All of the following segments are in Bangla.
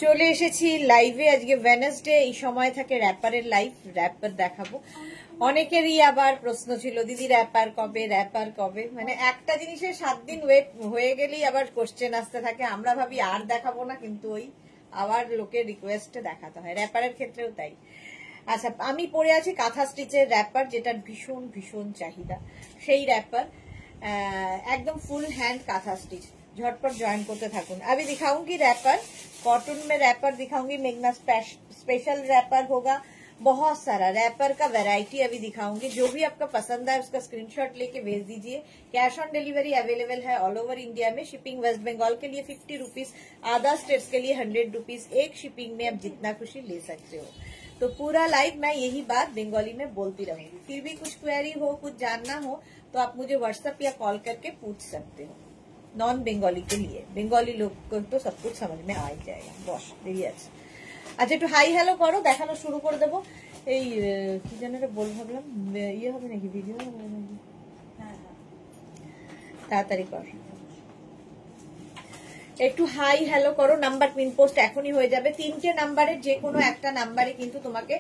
চলে এসেছি লাইভে। আজকে ওয়েডনেসডে, এই সময় থাকে র্যাপারের লাইভ। র্যাপার দেখাবো। অনেকেরই আবার প্রশ্ন ছিল, দিদি র্যাপার কবে, র্যাপার কবে। মানে একটা জিনিসের 7 দিন ওয়েট হয়ে গেলেই আবার কোশ্চেন আসতে থাকে। আমরা ভাবি আর দেখাবো না, কিন্তু ওই আবার লোকের রিকোয়েস্টে দেখাতে হয়। র্যাপারের ক্ষেত্রেও তাই। আচ্ছা, আমি পরে আছি কাঁথা স্টিচের র্যাপার, যেটার ভীষণ ভীষণ চাহিদা। সেই র্যাপার एकदम फुल हैंड काथा स्टिच, झटपट ज्वाइन करते थाकुन। अभी दिखाऊंगी रैपर, कॉटन में रैपर दिखाऊंगी। मेघना स्पेशल रैपर होगा, बहुत सारा रैपर का वैरायटी अभी दिखाऊंगी। जो भी आपका पसंद है उसका स्क्रीनशॉट लेके भेज दीजिए। कैश ऑन डिलीवरी अवेलेबल है ऑल ओवर इंडिया में। शिपिंग वेस्ट बंगाल के लिए 50 रुपीज, अदर स्टेट्स के लिए 100 रुपीज। एक शिपिंग में आप जितना खुशी ले सकते हो। तो पूरा लाइव मैं यही बात बंगाली में बोलती रहूंगी। फिर भी कुछ क्वेरी हो, कुछ जानना हो तो आप मुझे व्हाट्सएप या कॉल करके पूछ सकते हो। नॉन बंगाली के लिए, बंगाली लोग को तो सब कुछ समझ में आ ही जाएगा। बस देरी আছে। আচ্ছা, একটু হাই হ্যালো করো, দেখানো শুরু করে দেবো। এই কি যেন বল ভাবলাম, ইয়ে হবে নাকি, ভিডিও হবে নাকি? তাড়াতাড়ি কর, একটু হাই হ্যালো করো। নাম্বার পিন পোস্ট এখনই হয়ে যাবে। 3টে নাম্বারের যে কোনো একটা নাম্বারে কিন্তু তোমাকে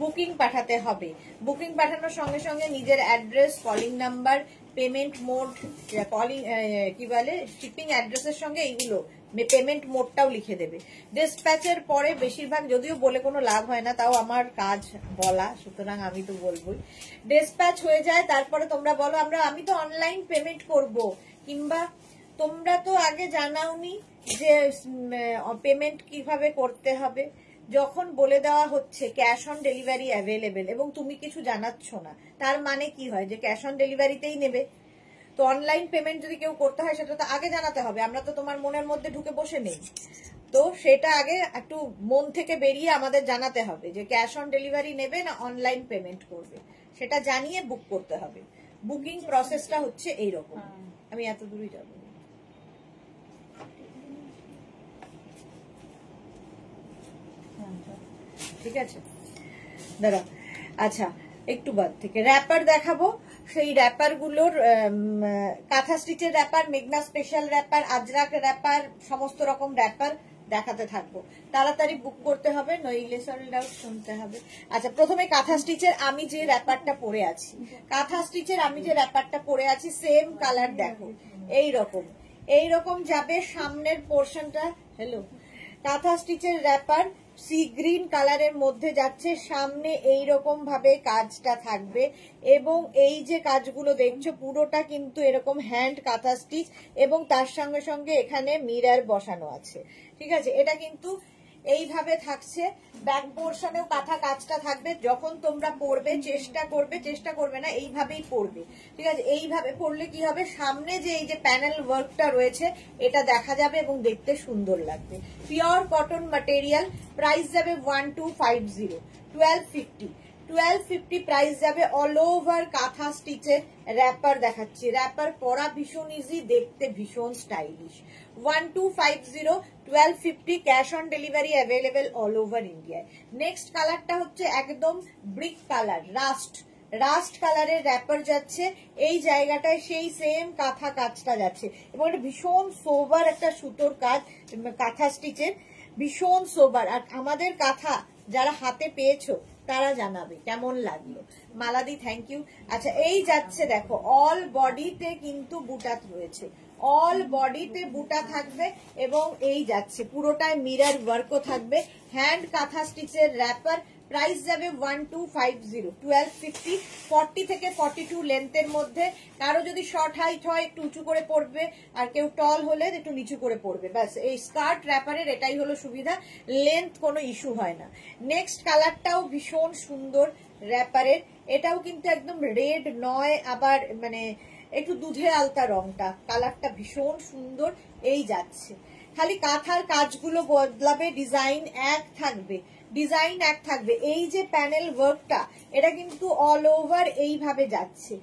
বুকিং পাঠাতে হবে। বুকিং পাঠানোর সঙ্গে সঙ্গে নিজের address, calling number, payment mode, calling কি বলে শিপিং অ্যাড্রেসের সঙ্গে এইগুলো পেমেন্ট মোডটাও লিখে দেবে। ডিসপ্যাচের পরে বেশিরভাগ, যদিও বলে কোনো লাভ হয় না, তাও আমার কাজ বলা, সুতরাং আমি তো বলবোই। ডিসপ্যাচ হয়ে যায়, তারপরে তোমরা বলো আমি তো অনলাইন পেমেন্ট করব, কিংবা তোমরা তো আগে জানাওনি যে পেমেন্ট কিভাবে করতে হবে। যখন বলে দেওয়া হচ্ছে ক্যাশ অন ডেলিভারি অ্যাভেলেবেল এবং তুমি কিছু জানাচ্ছ না, তার মানে কি হয় যে ক্যাশ অন ডেলিভারিতেই নেবে। তো অনলাইন পেমেন্ট যদি কেউ করতে হয় সেটা তো আগে জানাতে হবে। আমরা তো তোমার মনের মধ্যে ঢুকে বসে নেই, তো সেটা আগে একটু মন থেকে বেরিয়ে আমাদের জানাতে হবে যে ক্যাশ অন ডেলিভারি নেবে না অনলাইন পেমেন্ট করবে, সেটা জানিয়ে বুক করতে হবে। বুকিং প্রসেসটা হচ্ছে এইরকম। আমি এত দূরই যাবো, ঠিক আছে দাঁড়া। আচ্ছা, একটু বাদ থেকে র্যাপার দেখাবো। সেই র্যাপার গুলোর কাঁথা স্টিচের র্যাপার, মেঘনা স্পেশাল র্যাপার, আজরাক র্যাপার, সমস্ত রকম র্যাপার দেখাতে থাকবো। তাড়াতাড়ি বুক করতে হবে, নইলে সোল্ড আউট শুনতে হবে। আচ্ছা, প্রথমে কাঁথা স্টিচের আমি যে র্যাপারটা পরে আছি, কাঁথা স্টিচের আমি যে র্যাপারটা পরে আছি, সেম কালার দেখো, এইরকম যাবে সামনের পোর্শনটা। হ্যালো, কাঁথা স্টিচের র্যাপার সি গ্রিন কালারের মধ্যে যাচ্ছে, সামনে এইরকম ভাবে কাজটা থাকবে এবং এই যে কাজগুলো দেখছো পুরোটা কিন্তু এরকম হ্যান্ড কাঁথা স্টিচ এবং তার সঙ্গে সঙ্গে এখানে মিরর বসানো আছে। ঠিক আছে, এটা কিন্তু এইভাবে থাকছে। ব্যাক পোর্শনেও কাঁথা কাজটা থাকবে। যখন তোমরা পরবে চেষ্টা করবে না এইভাবেই পরবে। ঠিক আছে, এইভাবে পরলে কি হবে, সামনে যে এই যে প্যানেল ওয়ার্কটা রয়েছে এটা দেখা যাবে এবং দেখতে সুন্দর লাগবে। Pure cotton material. প্রাইস যাবে 1250, 1250 প্রাইস যাবে। অল ওভার কাঁথা স্টিচের র্যাপার দেখাচ্ছি। র্যাপার পরা ভীষণ ইজি, দেখতে ভীষণ stylish. 1250, 1250, cash on delivery available all over ইন্ডিয়ায়। নেক্সট কালারটা হচ্ছে একদম ব্রিক কালার, রাস্ট কালারের র্যাপার যাচ্ছে। এই জায়গাটায় সেই সেম কাঁথা কাজটা যাচ্ছে এবং এটা ভীষণ সোবার একটা সুতোর কাজ, কাঁথা স্টিচের ভীষণ সোবার। আর আমাদের কাঁথা যারা হাতে পেয়েছো তারা জানাবে কেমন লাগলো। মালাদি, থ্যাংক ইউ। আচ্ছা, এই যাচ্ছে দেখো, অল বডিতে কিন্তু বুটা রয়েছে, অল বডিতে বুটা থাকবে এবং এই যাচ্ছে পুরোটায় মিরর ওয়ার্কও থাকবে। হ্যান্ড কাঁথা স্টিচের র্যাপার। প্রাইস যাবে 1250, 1250, 40 থেকে 42 লেন্থের মধ্যে। কারো যদি শর্ট হাইট হয় একটু উঁচু করে পড়বে, আর কেউ টল হলে একটু নিচু করে পড়বে। ব্যাস, এই স্কার্ট র্যাপারের এটাই হলো সুবিধা, লেন্থ কোনো ইস্যু হয় না। নেক্সট কালারটাও ভীষণ সুন্দর র্যাপারের, এটাও কিন্তু একদম রেড নয়, আবার মানে একটু দুধে আলতা রংটা, কালারটা ভীষণ সুন্দর। এই যাচ্ছে, খালি কাঁথার কাজগুলো বদলাবে, ডিজাইন এক থাকবে। এই যে প্যানেল ওয়ার্কটা এটা কিন্তু অল ওভার এইভাবে যাচ্ছে,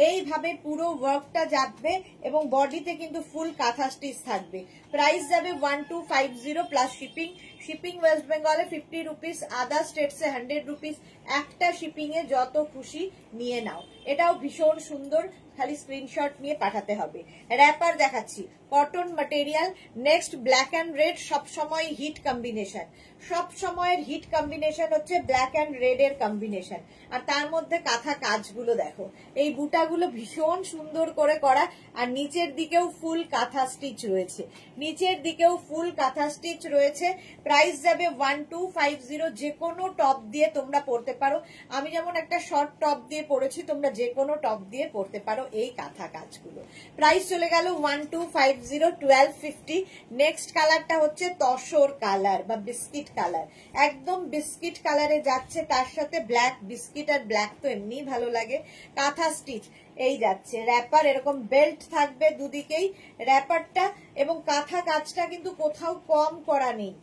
এইভাবে পুরো ওয়ার্কটা যাবে এবং বডিতে কিন্তু ফুল কাঁথা স্টিচ থাকবে। প্রাইস যাবে 1250 প্লাস শিপিং। শিপিং ওয়েস্ট বেঙ্গলে 50 রুপিস, আদার স্টেটসে 100 রুপিস। একটা শিপিং এ যত খুশি নিয়ে নাও। এটাও ভীষণ সুন্দর, খালি স্ক্রিনশট নিয়ে পাঠাতে হবে। র‍্যাপার দেখাচ্ছি, cotton material, next black and red, সব সময় হিট কম্বিনেশন, সব সময়ের হিট কম্বিনেশন হচ্ছে ব্ল্যাক অ্যান্ড রেড এর কম্বিনেশন। আর তার মধ্যে কাঁথা কাজগুলো দেখো, এই বুটাগুলো ভীষণ সুন্দর করে করা, আর নিচের দিকেও ফুল কাঁথা স্টিচ রয়েছে, নিচের দিকেও ফুল কাঁথা স্টিচ রয়েছে। প্রাইস যাবে 1250। যে কোনো টপ দিয়ে তোমরা পরতে পারো, আমি যেমন একটা শর্ট টপ দিয়ে পরেছি, তোমরা যে কোনো টপ দিয়ে পরতে পারো এই কাঁথা কাজগুলো। প্রাইস চলে গেল 1250, 1250। নেক্সট কালারটা হচ্ছে তসর কালার বা বিস্কিট কালার, একদম বিস্কিট কালারে যাচ্ছে, তার সাথে ব্ল্যাক, বিস্কিট আর ব্ল্যাক তো এমনি ভালো লাগে। কাঁথা স্টিচ এই যাচ্ছে, র‍্যাপার এরকম বেল্ট থাকবে দুদিকেই র‍্যাপারটা, এবং কাঁথা কাজটা কিন্তু কোথাও কম করা নেই,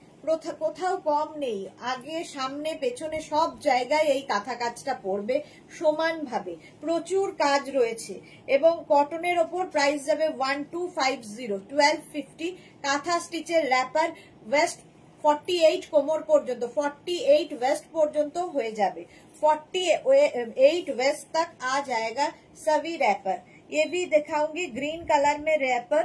কোথাও কম নেই, আগে সামনে পেছনে সব জায়গায় এই কাঁথা কাজটা পড়বে সমানভাবে, প্রচুর কাজ রয়েছে। এবং কটনের ওপর প্রাইস যাবে 1250, 1250। কাঁথা স্টিচের র‍্যাপার, ওয়েস্ট 48 কোমর পর্যন্ত, 48 वेस्ट পর্যন্ত হয়ে যাবে, 48 वेस्ट तक आ जाएगा सभी रैपर। ये भी दिखाऊंगी ग्रीन कलर में wrapper,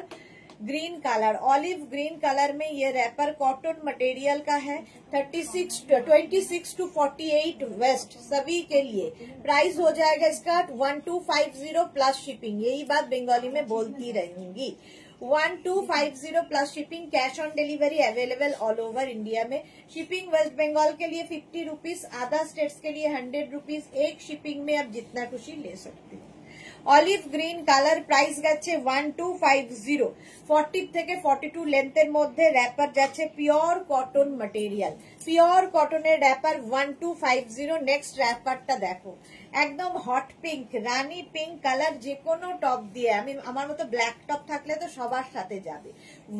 green colour, olive green colour में ये रैपर कॉटन मटेरियल का है। 26 टू 48 वेस्ट सभी के लिए। प्राइस हो जाएगा इसका 1250 प्लस शिपिंग, यही बात बंगाली में बोलती रहूंगी। 1250 plus shipping, cash on delivery available all over India में। शिपिंग वेस्ट बंगाल के लिए 50 रुपीज, अदर स्टेट्स के लिए 100 रुपीज, एक शिपिंग में आप जितना खुशी ले सकते हो। অলিভ গ্রিন কালার, প্রাইস যাচ্ছে 1250। 40 থেকে 42 লেন্থের মধ্যে র‍্যাপার যাচ্ছে, পিওর কটন ম্যাটেরিয়াল, পিওর কটনের র‍্যাপার 1250। নেক্সট র‍্যাপারটা দেখো, একদম হট পিঙ্ক, রানী পিঙ্ক কালার, যে কোনো টপ দিয়ে, আমি আমার মতো ব্ল্যাক টপ থাকলে তো সবার সাথে যাবে।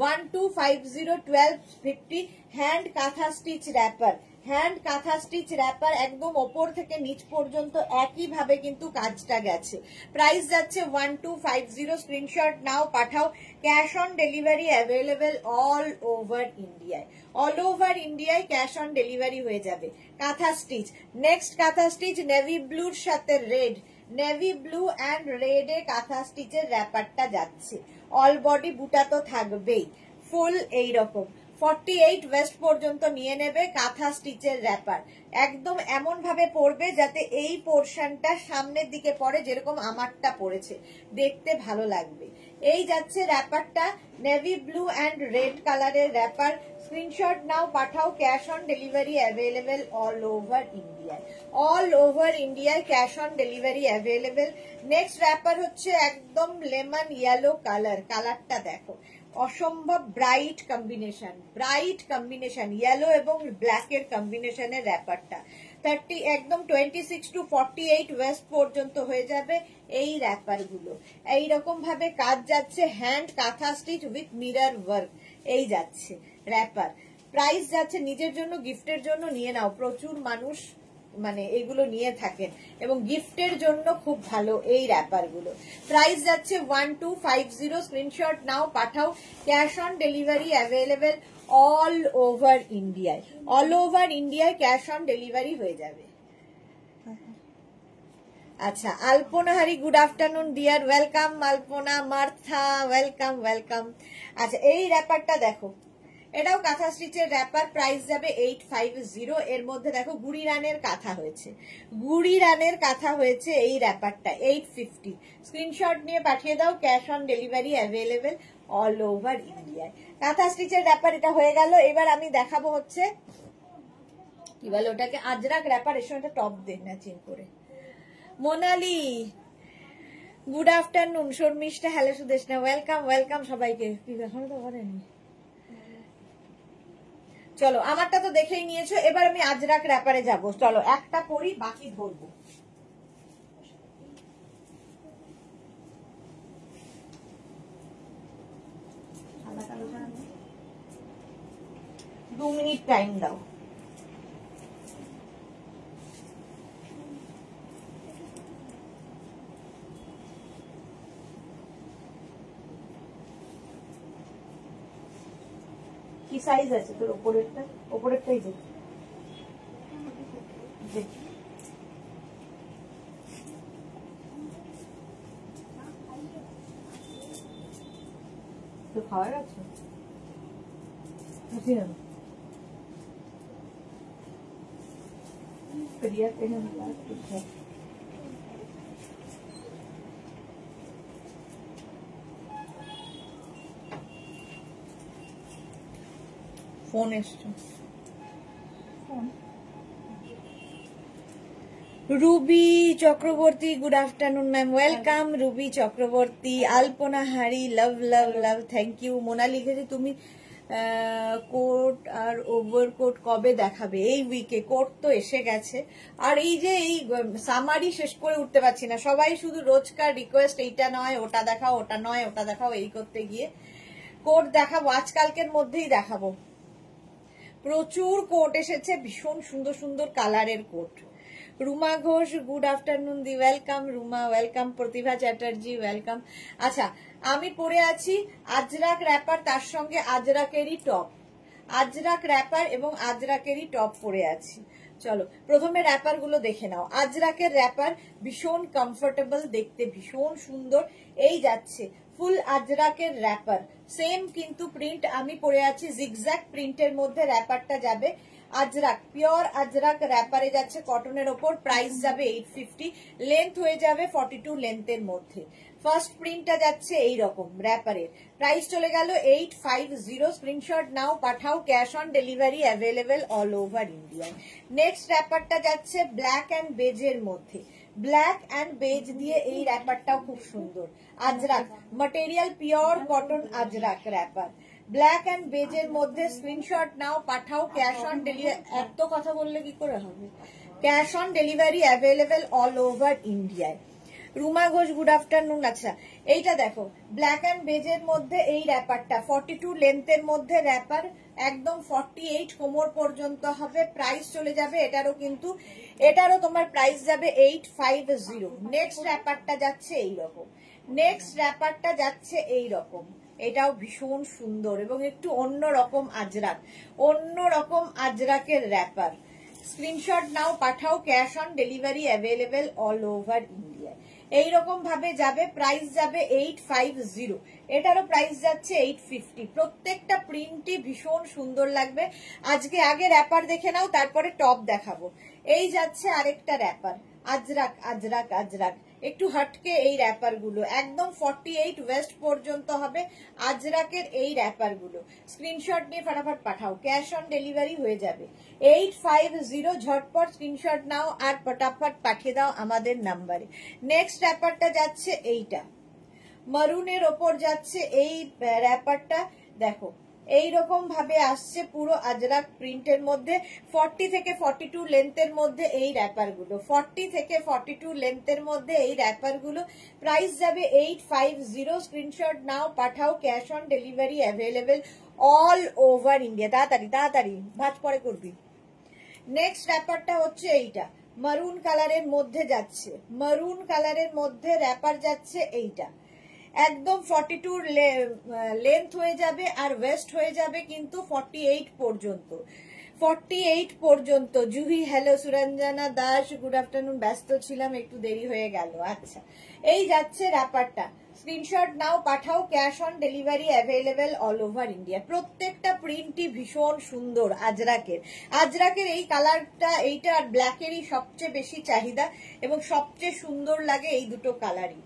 1250, 1250। হ্যান্ড কাঁথা স্টিচ র‍্যাপার, হ্যান্ড কাঁথা স্টিচ র‍্যাপার, একদম ওপর থেকে নিচ পর্যন্ত একই ভাবে কিন্তু কাজটা গেছে। প্রাইস যাচ্ছে 1250, স্ক্রিনশট নাও পাঠাও। Cash on delivery available all over ইন্ডিয়ায়, অল ওভার ইন্ডিয়ায় ক্যাশ অন ডেলিভারি হয়ে যাবে। Kantha stitch, next kantha stitch navy ব্লুর সাথে red, navy blue and red এ কাঁথা স্টিচের র‍্যাপারটা যাচ্ছে। অল বডি বুটা তো থাকবেই, ফুল এইরকম 48 वेस्ट পর্যন্ত নিয়ে নেবে। কাঁথা স্টিচের র‍্যাপার একদম এমন ভাবে পরবে যাতে এই পোরশনটা সামনের দিকে পড়ে, যেরকম আমারটা পড়েছে, দেখতে ভালো লাগবে। এই যাচ্ছে র‍্যাপারটা, নেভি ব্লু অ্যান্ড রেড কালারের র‍্যাপার। স্ক্রিনশট নাও পাঠাও, cash on delivery available all over ইন্ডিয়ায়, অল ওভার ইন্ডিয়ায় cash on delivery available. Next wrapper হচ্ছে একদম লেমন ইয়েলো কালার, কালারটা দেখো, অসম্ভব bright combination, bright combination, yellow এবং ব্ল্যাক এর কম্বিনেশনের র‍্যাপারটা 30, একদম 26 টু 48 ওয়েস্ট পর্যন্ত হয়ে যাবে এই র‍্যাপার গুলো। এইরকম ভাবে কাজ যাচ্ছে, হ্যান্ড কাঁথা স্টিচ উইথ মিরর ওয়ার্ক, এই যাচ্ছে র‍্যাপার। প্রাইস যাচ্ছে, নিজের জন্য গিফটের জন্য নিয়ে নাও, প্রচুর মানুষ মানে এগুলো নিয়ে থাকেন এবং গিফটের জন্য খুব ভালো এই র‍্যাপার গুলো। প্রাইস যাচ্ছে 1250, স্ক্রিনশট নাও পাঠাও। Cash on delivery available all over ইন্ডিয়ায়, অল ওভার ইন্ডিয়ায় ক্যাশ অন ডেলিভারি হয়ে যাবে। আচ্ছা, আলপনা হারি, গুড আফটারনুন ডিয়ার, ওয়েলকাম। আলপনা, মার্থা, ওয়েলকাম ওয়েলকাম। আচ্ছা, এই র‍্যাপারটা দেখো, এটাও কাঁথা স্টিচের র‍্যাপার, প্রাইস যাবে 850। এর মধ্যে দেখো গুড়ি রানের কাঁথা হয়েছে, গুড়ি রানের কাঁথা হয়েছে এই র‍্যাপারটা 850। স্ক্রিনশট নিয়ে পাঠিয়ে দাও, cash on delivery available all over ইন্ডিয়ায়। কাঁথা স্টিচের র‍্যাপার এটা হয়ে গেল। এবার আমি দেখাবো হচ্ছে কি বলে ওটাকে, আজরাক র‍্যাপার। এর সঙ্গে টপ দেন না চেঞ্জ করে। Monali, good afternoon. Sharmishtha, hello Sudeshna, welcome welcome সবাইকে। এখনো তো করেনি, চলো আমারটা তো দেখেই নিয়েছো, এবার আমি আজরাক র‍্যাপারে যাবো। চলো একটা করি, বাকি ধরবো। 2 মিনিট টাইম দাও। কি সাইজ আছে তোর উপরেরটা? উপরেরটাই যে খাওয়া গেছে ফোন এসছে Ruby Chakraborty good afternoon ma'am welcome Ruby Chakraborty Alpana Hari love love love thank you Mona লিখেছে তুমি কোট আর ওভারকোট কবে দেখাবে এই উইকে কোট তো এসে গেছে আর এই যে এই সামারি শেষ করে উঠতে পারছি না সবাই শুধু রোজকার রিকোয়েস্ট এইটা নয় ওটা দেখাও ওটা নয় ওটা দেখাও এই করতে গিয়ে কোট দেখাবো আজকালকের মধ্যেই দেখাবো প্রচুর কোট এসেছে ভীষণ সুন্দর সুন্দর কালারের coat Ruma Ghosh good afternoon দি welcome Ruma welcome Pratibha Chatterjee welcome আচ্ছা আমি পরে আছি আজরাক র্যাপার তার সঙ্গে আজরাকেরই টপ আজরাক র্যাপার এবং আজরাকেরই টপ পরে আছি চলো প্রথমে র্যাপার গুলো দেখে নাও আজরাকের র্যাপার ভীষণ কমফোর্টেবল দেখতে ভীষণ সুন্দর এই যাচ্ছে ফুল আজরাকের র্যাপার সেম কিন্তু প্রিন্ট আমি পরে আছি জিগজ্যাগ প্রিন্টের মধ্যে র্যাপারটা যাবে আজরাক পিওর আজরাক র্যাপারে যাচ্ছে কটনের ওপর প্রাইস যাবে 850 লেন্থ হয়ে যাবে 42 লেন্থের মধ্যে ফার্স্ট প্রিন্টটা যাচ্ছে এই রকম র্যাপারের প্রাইস চলে গেল 850 স্ক্রিনশট নাও পাঠাও cash on delivery available all over India next র্যাপারটা যাচ্ছে ব্ল্যাক এন্ড বেজের মধ্যে ব্ল্যাক এন্ড বেজ দিয়ে এই র্যাপারটাও খুব সুন্দর ajrak material pure cotton ajrak wrapper black and বেজের মধ্যে স্ক্রিনশট নাও পাঠাও ক্যাশ অন ডেলিভারি এত কথা বললে কি করে হবে cash on delivery available all over ইন্ডিয়ায় রুমা ঘোষ গুড আফটারনুন আচ্ছা এইটা দেখো ব্ল্যাক এন্ড বেজের মধ্যে এই র্যাপারটা 42 লেন্থের মধ্যে র্যাপার একদম 48 কোমর পর্যন্ত হবে প্রাইস চলে যাবে এটারও তোমার প্রাইস যাবে 850 নেক্সট র্যাপারটা যাচ্ছে এইরকম নেক্সট র্যাপারটা যাচ্ছে এইরকম এটাও ভীষণ সুন্দর এবং একটু অন্যরকম আজরাকের র্যাপার স্ক্রিনশট নাও পাঠাও cash on delivery available all over India এইরকম ভাবে যাবে প্রাইস যাবে 850 এটারও প্রাইস যাচ্ছে 850 প্রত্যেকটা প্রিন্টই ভীষণ সুন্দর লাগবে আজকে আগে র্যাপার দেখে নাও তারপরে টপ দেখাবো এই যাচ্ছে আরেকটা র্যাপার আজরাক আজরাক আজরাক একটু হটকে এই র্যাপার গুলো একদম 48 ওয়েস্ট পর্যন্ত হবে আজরাকের এই র্যাপার গুলো স্ক্রিনশট নিয়ে ফটাফট পাঠাও ক্যাশ অন ডেলিভারি হয়ে যাবে 850 ঝটপট স্ক্রিনশট নাও আর ফটাফট পাঠিয়ে দাও আমাদের নাম্বারে নেক্সট র্যাপারটা যাচ্ছে এইটা মারুনের ওপর যাচ্ছে এই র্যাপারটা দেখো এইরকম ভাবে আসছে পুরো আজরাক প্রিন্টের মধ্যে 40 থেকে 42 লেন্থের মধ্যে এই র্যাপার গুলো 40 থেকে 42 লেন্থের মধ্যে এই র্যাপার গুলো প্রাইস যাবে 850 স্ক্রিনশট নাও পাঠাও cash on delivery available all over India তাড়াতাড়ি ভাজ পরে করবি নেক্সট র্যাপারটা হচ্ছে এইটা মারুন কালারের মধ্যে যাচ্ছে মারুন কালারের মধ্যে র্যাপার যাচ্ছে এইটা একদম 42 লেন্থ হয়ে যাবে আর ওয়েস্ট হয়ে যাবে কিন্তু 48 পর্যন্ত Juhi hello Suranjana Das good afternoon ব্যস্ত ছিলাম একটু দেরি হয়ে গেল আচ্ছা এই যাচ্ছে র্যাপারটা স্ক্রিনশট নাও পাঠাও cash on delivery available all over India প্রত্যেকটা প্রিন্টই ভীষণ সুন্দর আজরাকের এই কালারটা এইটা আর ব্ল্যাকেরই সবচেয়ে বেশি চাহিদা এবং সবচেয়ে সুন্দর লাগে এই দুটো কালারই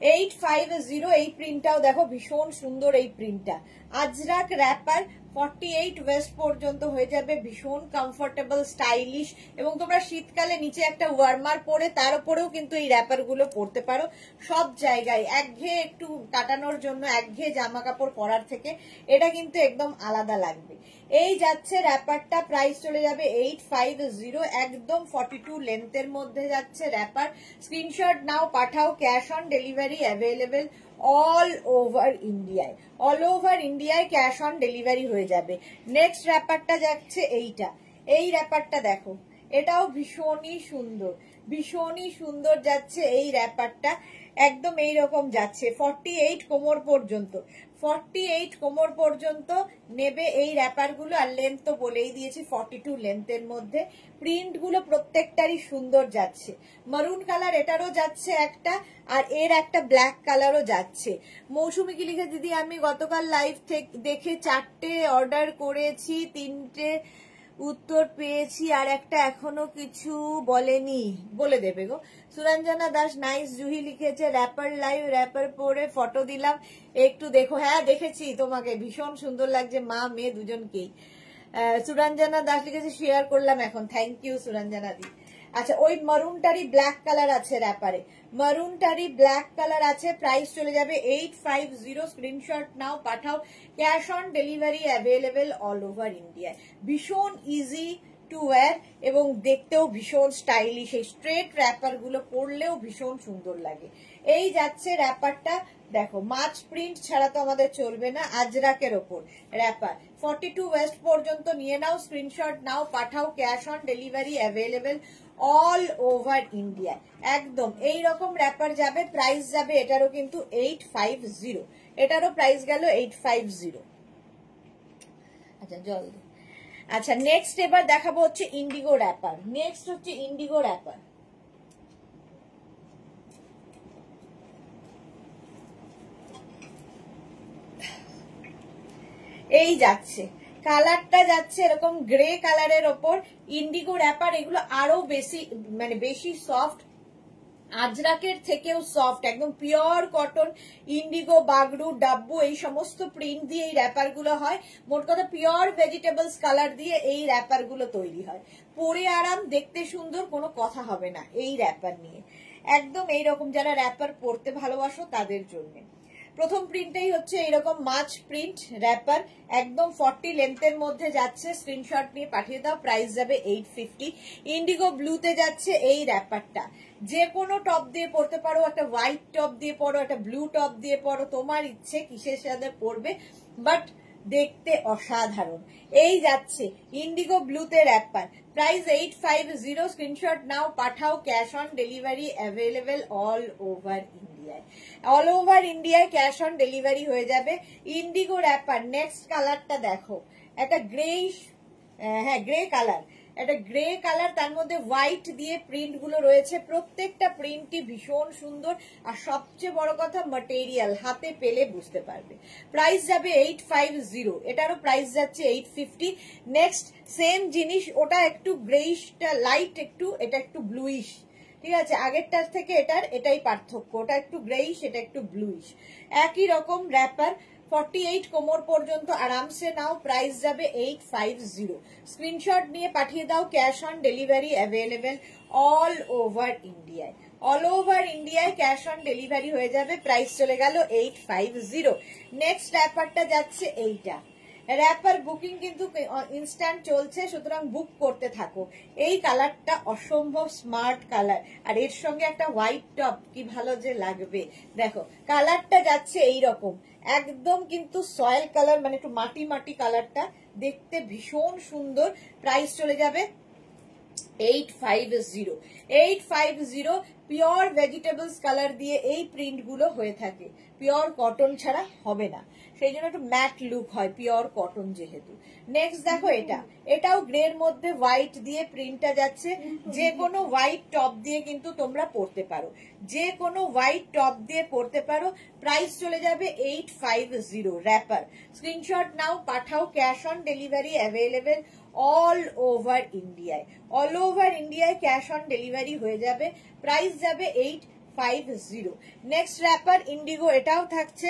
850 এই প্রিন্টটাও দেখো ভীষণ সুন্দর এই প্রিন্টটা আজরাক র্যাপার 48 ওয়েস্ট পর্যন্ত হয়ে যাবে ভীষণ কমফোর্টেবল স্টাইলিশ এবং তোমরা শীতকালে নিচে একটা ওয়ার্মার পরে তার উপরেও কিন্তু এই র্যাপার গুলো পরতে পারো সব জায়গায় একঘেয়ে একটু কাটানোর জন্য একঘেয়ে জামা কাপড় পরার থেকে এটা কিন্তু একদম আলাদা লাগবে এই যাচ্ছে র্যাপারটা প্রাইস চলে যাবে 850 একদম 42 লেন্থের মধ্যে যাচ্ছে র্যাপার স্ক্রিনশট নাও পাঠাও cash on delivery available all over ইন্ডিয়ায় ক্যাশ অন ডেলিভারি হয়ে যাবে নেক্সট র্যাপারটা যাচ্ছে এইটা এই র্যাপারটা দেখো এটাও ভীষণই সুন্দর যাচ্ছে এই র্যাপারটা একদম এইরকম যাচ্ছে 48 কোমর পর্যন্ত 48 কোমর পর্যন্ত নেবে এই র্যাপার গুলো। আর লেন্থ তো বলেই দিয়েছি 42 লেন্থের মধ্যে। প্রিন্ট গুলো প্রত্যেকটারই সুন্দর যাচ্ছে। মারুন কালার এটারও যাচ্ছে একটা, আর এর একটা ব্ল্যাক কালারও যাচ্ছে। মৌসুমী কি লিখে, দিদি আমি গতকাল লাইভ দেখে 4টে অর্ডার করেছি, 3টে উত্তর পেয়েছি, আর একটা এখনো কিছু বলেনি, বলে দেবে গো। সুরঞ্জনা দাস নাইস। জুহি লিখেছে র্যাপার লাইভ, র্যাপার পরে ফটো দিলাম, একটু দেখো। হ্যাঁ দেখেছি, তোমাকে ভীষণ সুন্দর লাগছে, মা মেয়ে দুজনকেই। সুরঞ্জনা দাস লিখেছে শেয়ার করলাম এখন, থ্যাংক ইউ সুরঞ্জনা দি। আচ্ছা, ওই মারুনটারই ব্ল্যাক কালার আছে র্যাপারে, মারুনটারই ব্ল্যাক কালার আছে। প্রাইস চলে যাবে 850। স্ক্রিনশট নাও, পাঠাও। Cash on delivery available all over India. ভীষণ ইজি টু ওয়্যার এবং দেখতেও ভীষণ স্টাইলিশ। এই স্ট্রেট র্যাপার গুলো পরলেও ভীষণ সুন্দর লাগে। এই যাচ্ছে র্যাপারটা, দেখো মাছ প্রিন্ট ছাড়া তো আমাদের চলবে না, আজরাকের ওপর র্যাপার। 42 ওয়েস্ট পর্যন্ত নিয়ে নাও, স্ক্রিনশট নাও, পাঠাও। Cash on delivery available all over India. একদম এই রকম র্যাপার যাবে, প্রাইস যাবে এটারও কিন্তু 850। এটারও প্রাইস গেল 850। আচ্ছা জল। আচ্ছা নেক্সট এবার দেখাবো হচ্ছে ইন্ডিগো র্যাপার। নেক্সট হচ্ছে ইন্ডিগো র্যাপার। এই যাচ্ছে কালারটা, যাচ্ছে এরকম গ্রে কালারের ওপর ইন্ডিগো র্যাপার। এগুলো আরো বেশি মানে বেশি সফট, আজরাকের থেকেও সফট, একদম pure cotton. Indigo, Bagru, dabu এই সমস্ত প্রিন্ট দিয়ে এই র্যাপার গুলো হয়। মোট কথা পিওর ভেজিটেবলস কালার দিয়ে এই র্যাপার গুলো তৈরি হয়। পরে আরাম, দেখতে সুন্দর, কোনো কথা হবে না এই র্যাপার নিয়ে। একদম এইরকম যারা র্যাপার পরতে ভালোবাসো তাদের জন্য। প্রথম প্রিন্টটাই হচ্ছে এইরকম মাছ প্রিন্ট র্যাপার, একদম 40 লেন্থের মধ্যে যাচ্ছে। স্ক্রিনশট নিয়ে পাঠিয়ে দাও, প্রাইস যাবে 850। ইন্ডিগো ব্লুতে যাচ্ছে এই র্যাপারটা। যে কোনো টপ দিয়ে পরতে পারো, একটা হোয়াইট টপ দিয়ে পরো, একটা ব্লু টপ দিয়ে পরো, তোমার ইচ্ছে কিসের সাথে পরবে, বাট দেখতে অসাধারণ। এই যাচ্ছে ইন্ডিগো ব্লুতে র্যাপার, প্রাইস 850। স্ক্রিনশট নাও, পাঠাও। Cash on delivery available all over ইন্ডিয়ায়। অল ওভার ইন্ডিয়ায় ক্যাশ অন ডেলিভারি হয়ে যাবে। Indigo wrapper. নেক্সট কালারটা দেখো, একটা গ্রেইশ, হ্যাঁ গ্রে কালার, একটা গ্রে কালার, তার মধ্যে হোয়াইট দিয়ে প্রিন্ট গুলো রয়েছে। প্রত্যেকটা প্রিন্টই ভীষণ সুন্দর, আর সবচেয়ে বড় কথা ম্যাটেরিয়াল হাতে পেলে বুঝতে পারবে। প্রাইস যাবে 850। এটারও প্রাইস যাচ্ছে 850। নেক্সট সেম জিনিস, ওটা একটু গ্রেইশটা লাইট একটু, এটা একটু ব্লুইশ, ঠিক আছে, আগেরটার থেকে এটাই পার্থক্য। ওটা একটু গ্রেইশ, এটা একটু ব্লুইশ। একই রকম র্যাপার, 48 কোমর পর্যন্ত আরামসে নাও, প্রাইস যাবে 850। স্ক্রিনশট নিয়ে পাঠিয়ে দাও। Cash on delivery available all over ইন্ডিয়ায়। অল ওভার ইন্ডিয়ায় ক্যাশ অন ডেলিভারি হয়ে যাবে, প্রাইস চলে গেল 850। নেক্সট র্যাপারটা যাচ্ছে এইটা। র্যাপার বুকিং কিন্তু ইনস্ট্যান্ট চলছে, সুতরাং বুক করতে থাকো। এই কালারটা অসম্ভব স্মার্ট কালার, আর এর সঙ্গে একটা হোয়াইট টপ, কি ভালো যে লাগবে। দেখো কালারটা যাচ্ছে এইরকম, একদম কিন্তু সয়েল কালার, মানে একটু মাটি মাটি কালারটা, দেখতে ভীষণ সুন্দর। প্রাইস চলে যাবে 850। 850 পিওর ভেজিটেবলস কালার দিয়ে এই প্রিন্ট গুলো হয়ে থাকে, পিওর কটন ছাড়া হবে না, সেই জন্য একটু ম্যাট লুক হয় পিওর কটন যেহেতু। নেক্সট দেখো এটা, এটাও গ্রের মধ্যে হোয়াইট দিয়ে প্রিন্টটা যাচ্ছে। যে কোনো হোয়াইট টপ দিয়ে কিন্তু তোমরা পরতে পারো, যে কোনো হোয়াইট টপ দিয়ে পরতে পারো। প্রাইস চলে যাবে 850 র্যাপার। স্ক্রিনশট নাও, পাঠাও। Cash on delivery available all over ইন্ডিয়ায়। অল ওভার ইন্ডিয়ায় ক্যাশ অন ডেলিভারি হয়ে যাবে, প্রাইস যাবে 850। নেক্সট র্যাপার ইন্ডিগো, এটাও থাকছে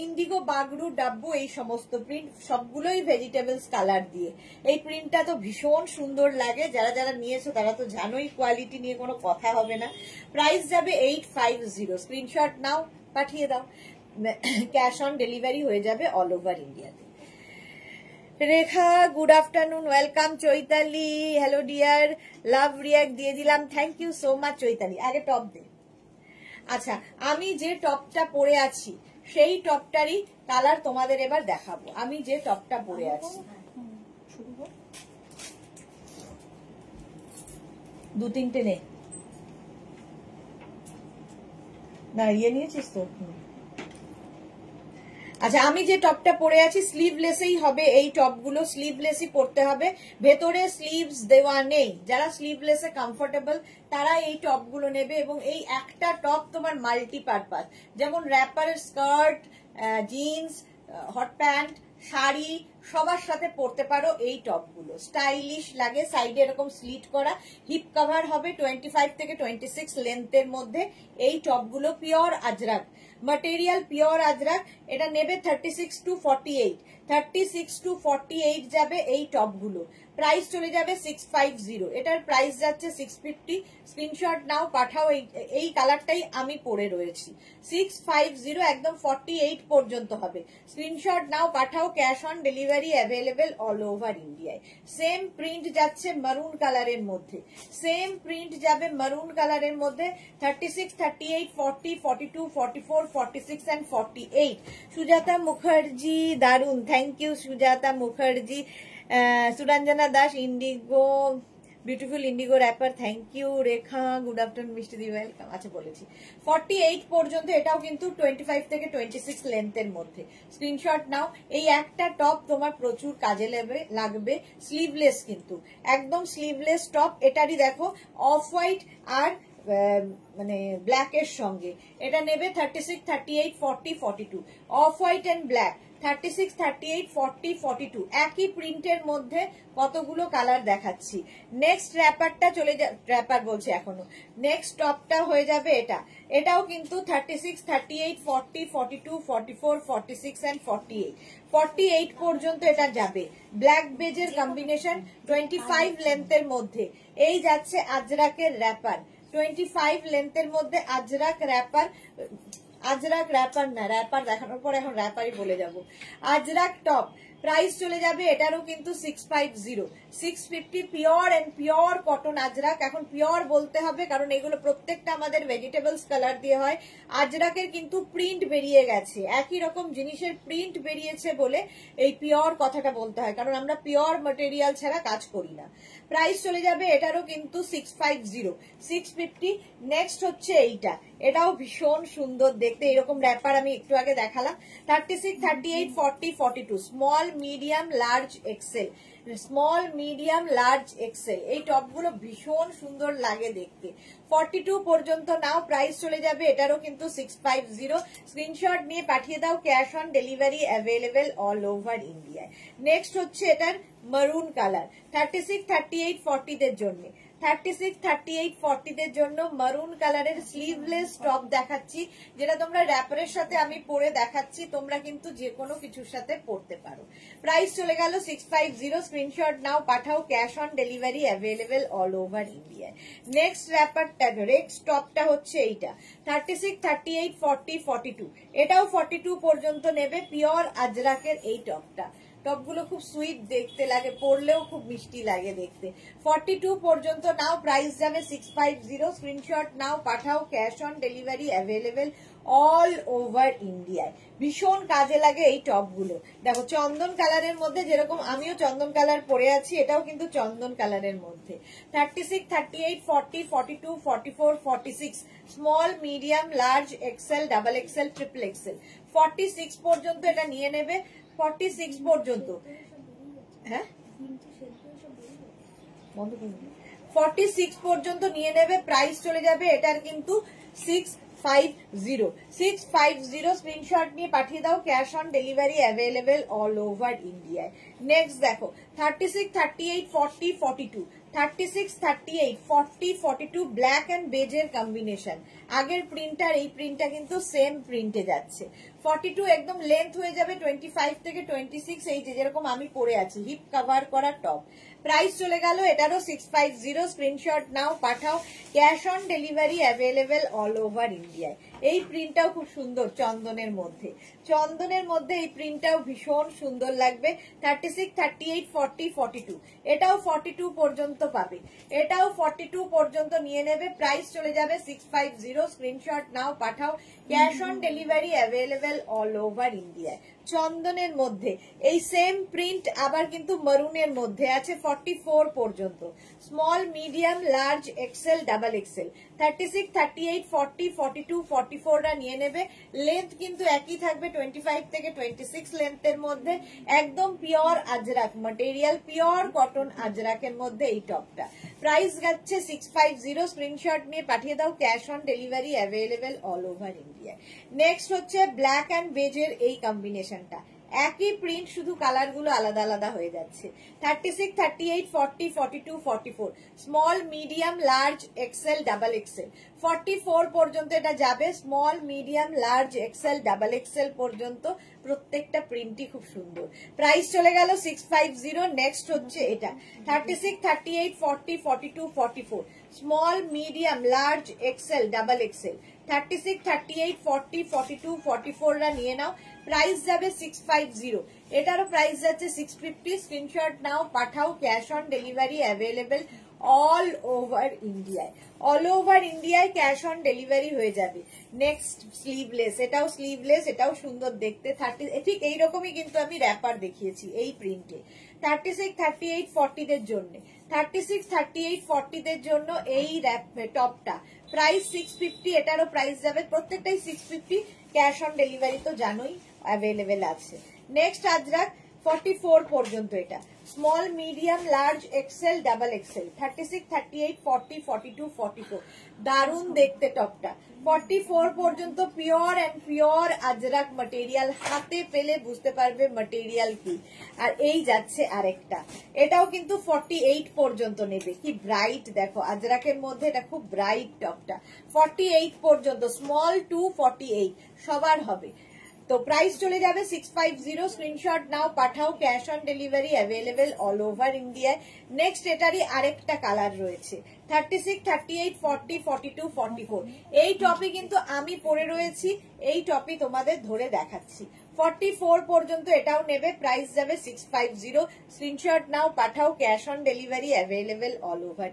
ইন্ডিগো, বাগরু, ডাব্বু এই সমস্ত প্রিন্ট, সবগুলোই ভেজিটেবলস কালার দিয়ে। এই প্রিন্টটা তো ভীষণ সুন্দর লাগে, যারা যারা নিয়েছো তারা তো জানোই, কোয়ালিটি নিয়ে কোনো কথা হবে না। প্রাইস যাবে 850। স্ক্রিনশট নাও, পাঠিয়ে দাও, ক্যাশ অন ডেলিভারি হয়ে যাবে অল ওভার ইন্ডিয়াতে। Rekha good afternoon, welcome. Chaitali hello dear, love react দিয়ে দিলাম, thank you so much Chaitali. আগে টপ দে। আচ্ছা, আমি যে টপটা পরে আছি সেই টপটারই কালার তোমাদের এবার দেখাবো। আমি যে টপটা পরে আছি, দু তিনটে নে না, ইয়ে নিয়েছিস তো। আচ্ছা, আমি যে টপটা পরে আছি স্লিভলেসই হবে, এই টপগুলো স্লিভলেসই পরতে হবে, ভেতরে স্লিভস দেওয়া নেই। যারা স্লিভলেসে কমফোর্টেবল তারা এই টপগুলো নেবে, এবং এই একটা টপ তোমার মাল্টিপারপাস, যেমন wrapper, skirt, jeans, hot pant, sari সবার সাথে পরতে পারো। এই টপগুলো স্টাইলিশ লাগে, সাইডে এরকম স্লিট করা, হিপ কভার হবে 25 থেকে 26 লেন্থের মধ্যে। এই টপগুলো pure ajrak material, pure ajrak. এটা নেবে 36 to 48, 36 to 48 যাবে এই টপগুলো। প্রাইস চলে যাবে 650, এটার প্রাইস যাচ্ছে 650। স্ক্রিনশট নাও, পাঠাও। এই কালারটাই আমি পরে রয়েছি। 650 একদম 48 পর্যন্ত হবে। স্ক্রিনশট নাও, পাঠাও। Cash on delivery available all over ইন্ডিয়ায়। সেম প্রিন্ট যাচ্ছে মারুন কালারের মধ্যে, সেম প্রিন্ট যাবে মারুন কালারের মধ্যে। 36, 38, 40, 42, 44, 46 and 48। সুজাতা মুখার্জি, দারুন, thank you Sujata Mukherjee. Suranjana Das, indigo, beautiful indigo wrapper, thank you. Rekha, good afternoon Mishti দি, ওয়েলকাম। আচ্ছা, বলেছি 48 পর্যন্ত। এটাও কিন্তু 25 থেকে 26 লেন্থের মধ্যে। স্ক্রিনশট নাও। এই একটা টপ তোমার প্রচুর কাজে লাগবে। স্লিভলেস, কিন্তু একদম স্লিভলেস টপ। এটারই দেখো অফ হোয়াইট আর মানে ব্ল্যাক এর সঙ্গে। এটা নেবে 36, 38, 40, 42। Off white and black, 36, 38, 40, 42। একই প্রিন্টের মধ্যে কতগুলো কালার দেখাচ্ছি। নেক্সট র্যাপারটা চলে র্যাপার বলছে এখনো, নেক্সট টপটা হয়ে যাবে এটা। এটাও কিন্তু 36, 38, 40, 42, 44, 46 and 48। 48 পর্যন্ত এটা যাবে। ব্ল্যাক বেজের কম্বিনেশন, 25 লেন্থের মধ্যে। এই যাচ্ছে আজরাকের র্যাপার, 25 লেন্থের মধ্যে আজরাক র্যাপার। আজরাক র্যাপার না, র্যাপার দেখানোর পর এখন র্যাপারই বলে যাব। আজরাক টপ, প্রাইস চলে যাবে এটারও কিন্তু 650, 650। Pure and pure cotton Ajrakh. এখন পিওর বলতে হবে কারণ এগুলো প্রত্যেকটা আমাদের ভেজিটেবলস কালার দিয়ে হয়। আজরাকের কিন্তু প্রিন্ট বেরিয়ে গেছে, একই রকম জিনিসের প্রিন্ট বেরিয়েছে বলে এই পিওর কথাটা বলতে হয়, কারণ আমরা পিওর ম্যাটেরিয়াল ছাড়া কাজ করি না। প্রাইস চলে যাবে এটারও কিন্তু 650, 650। নেক্সট হচ্ছে এইটা, এটাও ভীষণ সুন্দর দেখতে, এরকম র্যাপার আমি একটু আগে দেখালাম। 36, 38, 40, 42। Small, medium, large, XL. Small, medium, large, XL. এই টপগুলো ভীষণ সুন্দর লাগে দেখতে। 42 পর্যন্ত নাও। প্রাইস চলে যাবে এটারও কিন্তু 650। স্ক্রিনশট নিয়ে পাঠিয়ে দাও। Cash on delivery available all over ইন্ডিয়ায়। নেক্সট হচ্ছে এটার মারুন কালার, 36, 38, 40 দের জন্য। 36, 38, 40 দের জন্য মারুন কালারের স্লিভলেস টপ দেখাচ্ছি, যেটা তোমরা র্যাপারের সাথে আমি পরে দেখাচ্ছি। তোমরা কিন্তু যে কোনো কিছুর সাথে পরতে পারো। প্রাইস চলে গেল 650। স্ক্রিনশট নাও, পাঠাও। Cash on delivery available all over ইন্ডিয়ায়। নেক্সট র্যাপারটা, নেক্সট টপটা হচ্ছে এইটা, 36, 38, 40, 42। এটাও 42 পর্যন্ত নেবে। পিওর আজরাকের এই টপটা। টপগুলো খুব সুইট দেখতে লাগে, পরলেও খুব মিষ্টি লাগে দেখতে। 42 পর্যন্ত নাও। প্রাইস যাবে 650। স্ক্রিনশট নাও, পাঠাও। Cash on delivery available all over ইন্ডিয়ায়। ভীষণ কাজে লাগে এই টপগুলো। দেখো চন্দন কালারের মধ্যে, যেরকম আমিও চন্দন কালার পরে আছি, এটাও কিন্তু চন্দন কালারের মধ্যে। 36, 38, 40, 42, 44, 46। Small, medium, large, XL, double XL, triple XL. 46 পর্যন্ত এটা নিয়ে নেবে। 46 পর্যন্ত, হ্যাঁ 46 পর্যন্ত নিয়ে নেবে। প্রাইস চলে যাবে এটার কিন্তু 650, 650। স্ক্রিনশট নিয়ে পাঠিয়ে দাও। Cash on delivery available all over ইন্ডিয়ায়। নেক্সট দেখো 36, 38, 40, 42। 36, 38, 40, 42 ব্ল্যাক এন্ড বেজের কম্বিনেশন। আগের প্রিন্টার এই প্রিন্টটা কিন্তু সেম প্রিন্টে যাচ্ছে। 42 একদম লেন্থ হয়ে যাবে 25 থেকে 26। এই যেরকম আমি পরে আছি, হিপ কভার করা টপ। প্রাইস চলে গেল এটারও 650। স্ক্রিনশট নাও, পাঠাও। Cash on delivery available all over ইন্ডিয়ায়। এই প্রিন্টটাও খুব সুন্দর, চন্দনের মধ্যে। চন্দনের মধ্যে এই প্রিন্টটাও ভীষণ সুন্দর লাগবে। 36, 38, 40, 42। এটাও 42 পর্যন্ত পাবে। এটাও 42 পর্যন্ত নিয়ে নেবে। প্রাইস চলে যাবে 650। স্ক্রিনশট নাও, পাঠাও। Cash on delivery available all over ইন্ডিয়ায়। চন্দনের মধ্যে এই সেম প্রিন্ট আবার কিন্তু মারুনের মধ্যে আছে 44 পর্যন্ত, small medium large XL double Excel, 36, 38, 40, 42, 44 রা নিয়ে নেবে। লেন্থ কিন্তু একই থাকবে 25 থেকে 26 লেন্থের মধ্যে, একদম pure ajrak material, pure cotton আজরাকের মধ্যে এই টপটা। প্রাইস যাচ্ছে 650, স্ক্রিনশট নিয়ে পাঠিয়ে দাও, cash on delivery available all over India. Next হচ্ছে ব্ল্যাক অ্যান্ড বেজের এই কম্বিনেশনটা, একই প্রিন্ট শুধু কালার গুলো আলাদা আলাদা হয়ে যাচ্ছে। 36, 38, 40, 42, 44, small medium large XL double XL, 44 পর্যন্ত এটা যাবে, small medium large XL double XL পর্যন্ত প্রত্যেকটা প্রিন্টই খুব সুন্দর। প্রাইস চলে গেল 650। নেক্সট হচ্ছে এটা 36, 38, 40, 42, 44, small medium large XL double Excel, 36, 38, 40, 42, 44 রা নিয়ে নাও। প্রাইস যাবে 650, এটারও প্রাইস যাচ্ছে 650। স্ক্রিনশট নাও, পাঠাও, cash on delivery available all over ইন্ডিয়ায়। অল ওভার ইন্ডিয়ায় ক্যাশ অন ডেলিভারি হয়ে যাবে। নেক্সট স্লিভলেস, এটাও স্লিভলেস, এটাও সুন্দর দেখতে। 30 ঠিক এইরকমই কিন্তু আমি র্যাপার দেখিয়েছি এই প্রিন্টে। 36, 38, 40 দের জন্য, 36, 38, 40 দের জন্য এই টপটা প্রাইস 650, এটারও প্রাইস যাবে, প্রত্যেকটাই 650। ক্যাশ অন ডেলিভারি তো জানোই অ্যাভেলেবেল আছে। নেক্সট আজরাক 44 পর্যন্ত, এটা small medium large XL double Excel, 36, 38, 40, 42, 44, দারুণ দেখতে টপটা। 44 পর্যন্ত pure and pure ajrak material, হাতে পেলে বুঝতে পারবে ম্যাটেরিয়াল কি। আর এই যাচ্ছে আরেকটা, এটাও কিন্তু 48 পর্যন্ত নেবে। কি ব্রাইট দেখো আজরাকের মধ্যে, এটা খুব ব্রাইট টপটা। 48 পর্যন্ত, স্মল টু 48 সবার হবে। তো প্রাইস চলে যাবে 650, স্ক্রিনশট নাও, পাঠাও, cash on delivery available all over ইন্ডিয়ায়। নেক্সট এটারই আরেকটা কালার রয়েছে 36, 38, 40, 42, 44, এই টপি কিন্তু আমি পরে রয়েছি, এই টপি তোমাদের ধরে দেখাচ্ছি। 44 পর্যন্ত এটাও নেবে, প্রাইস যাবে 650, স্ক্রিনশট নাও, পাঠাও, cash on delivery available all over.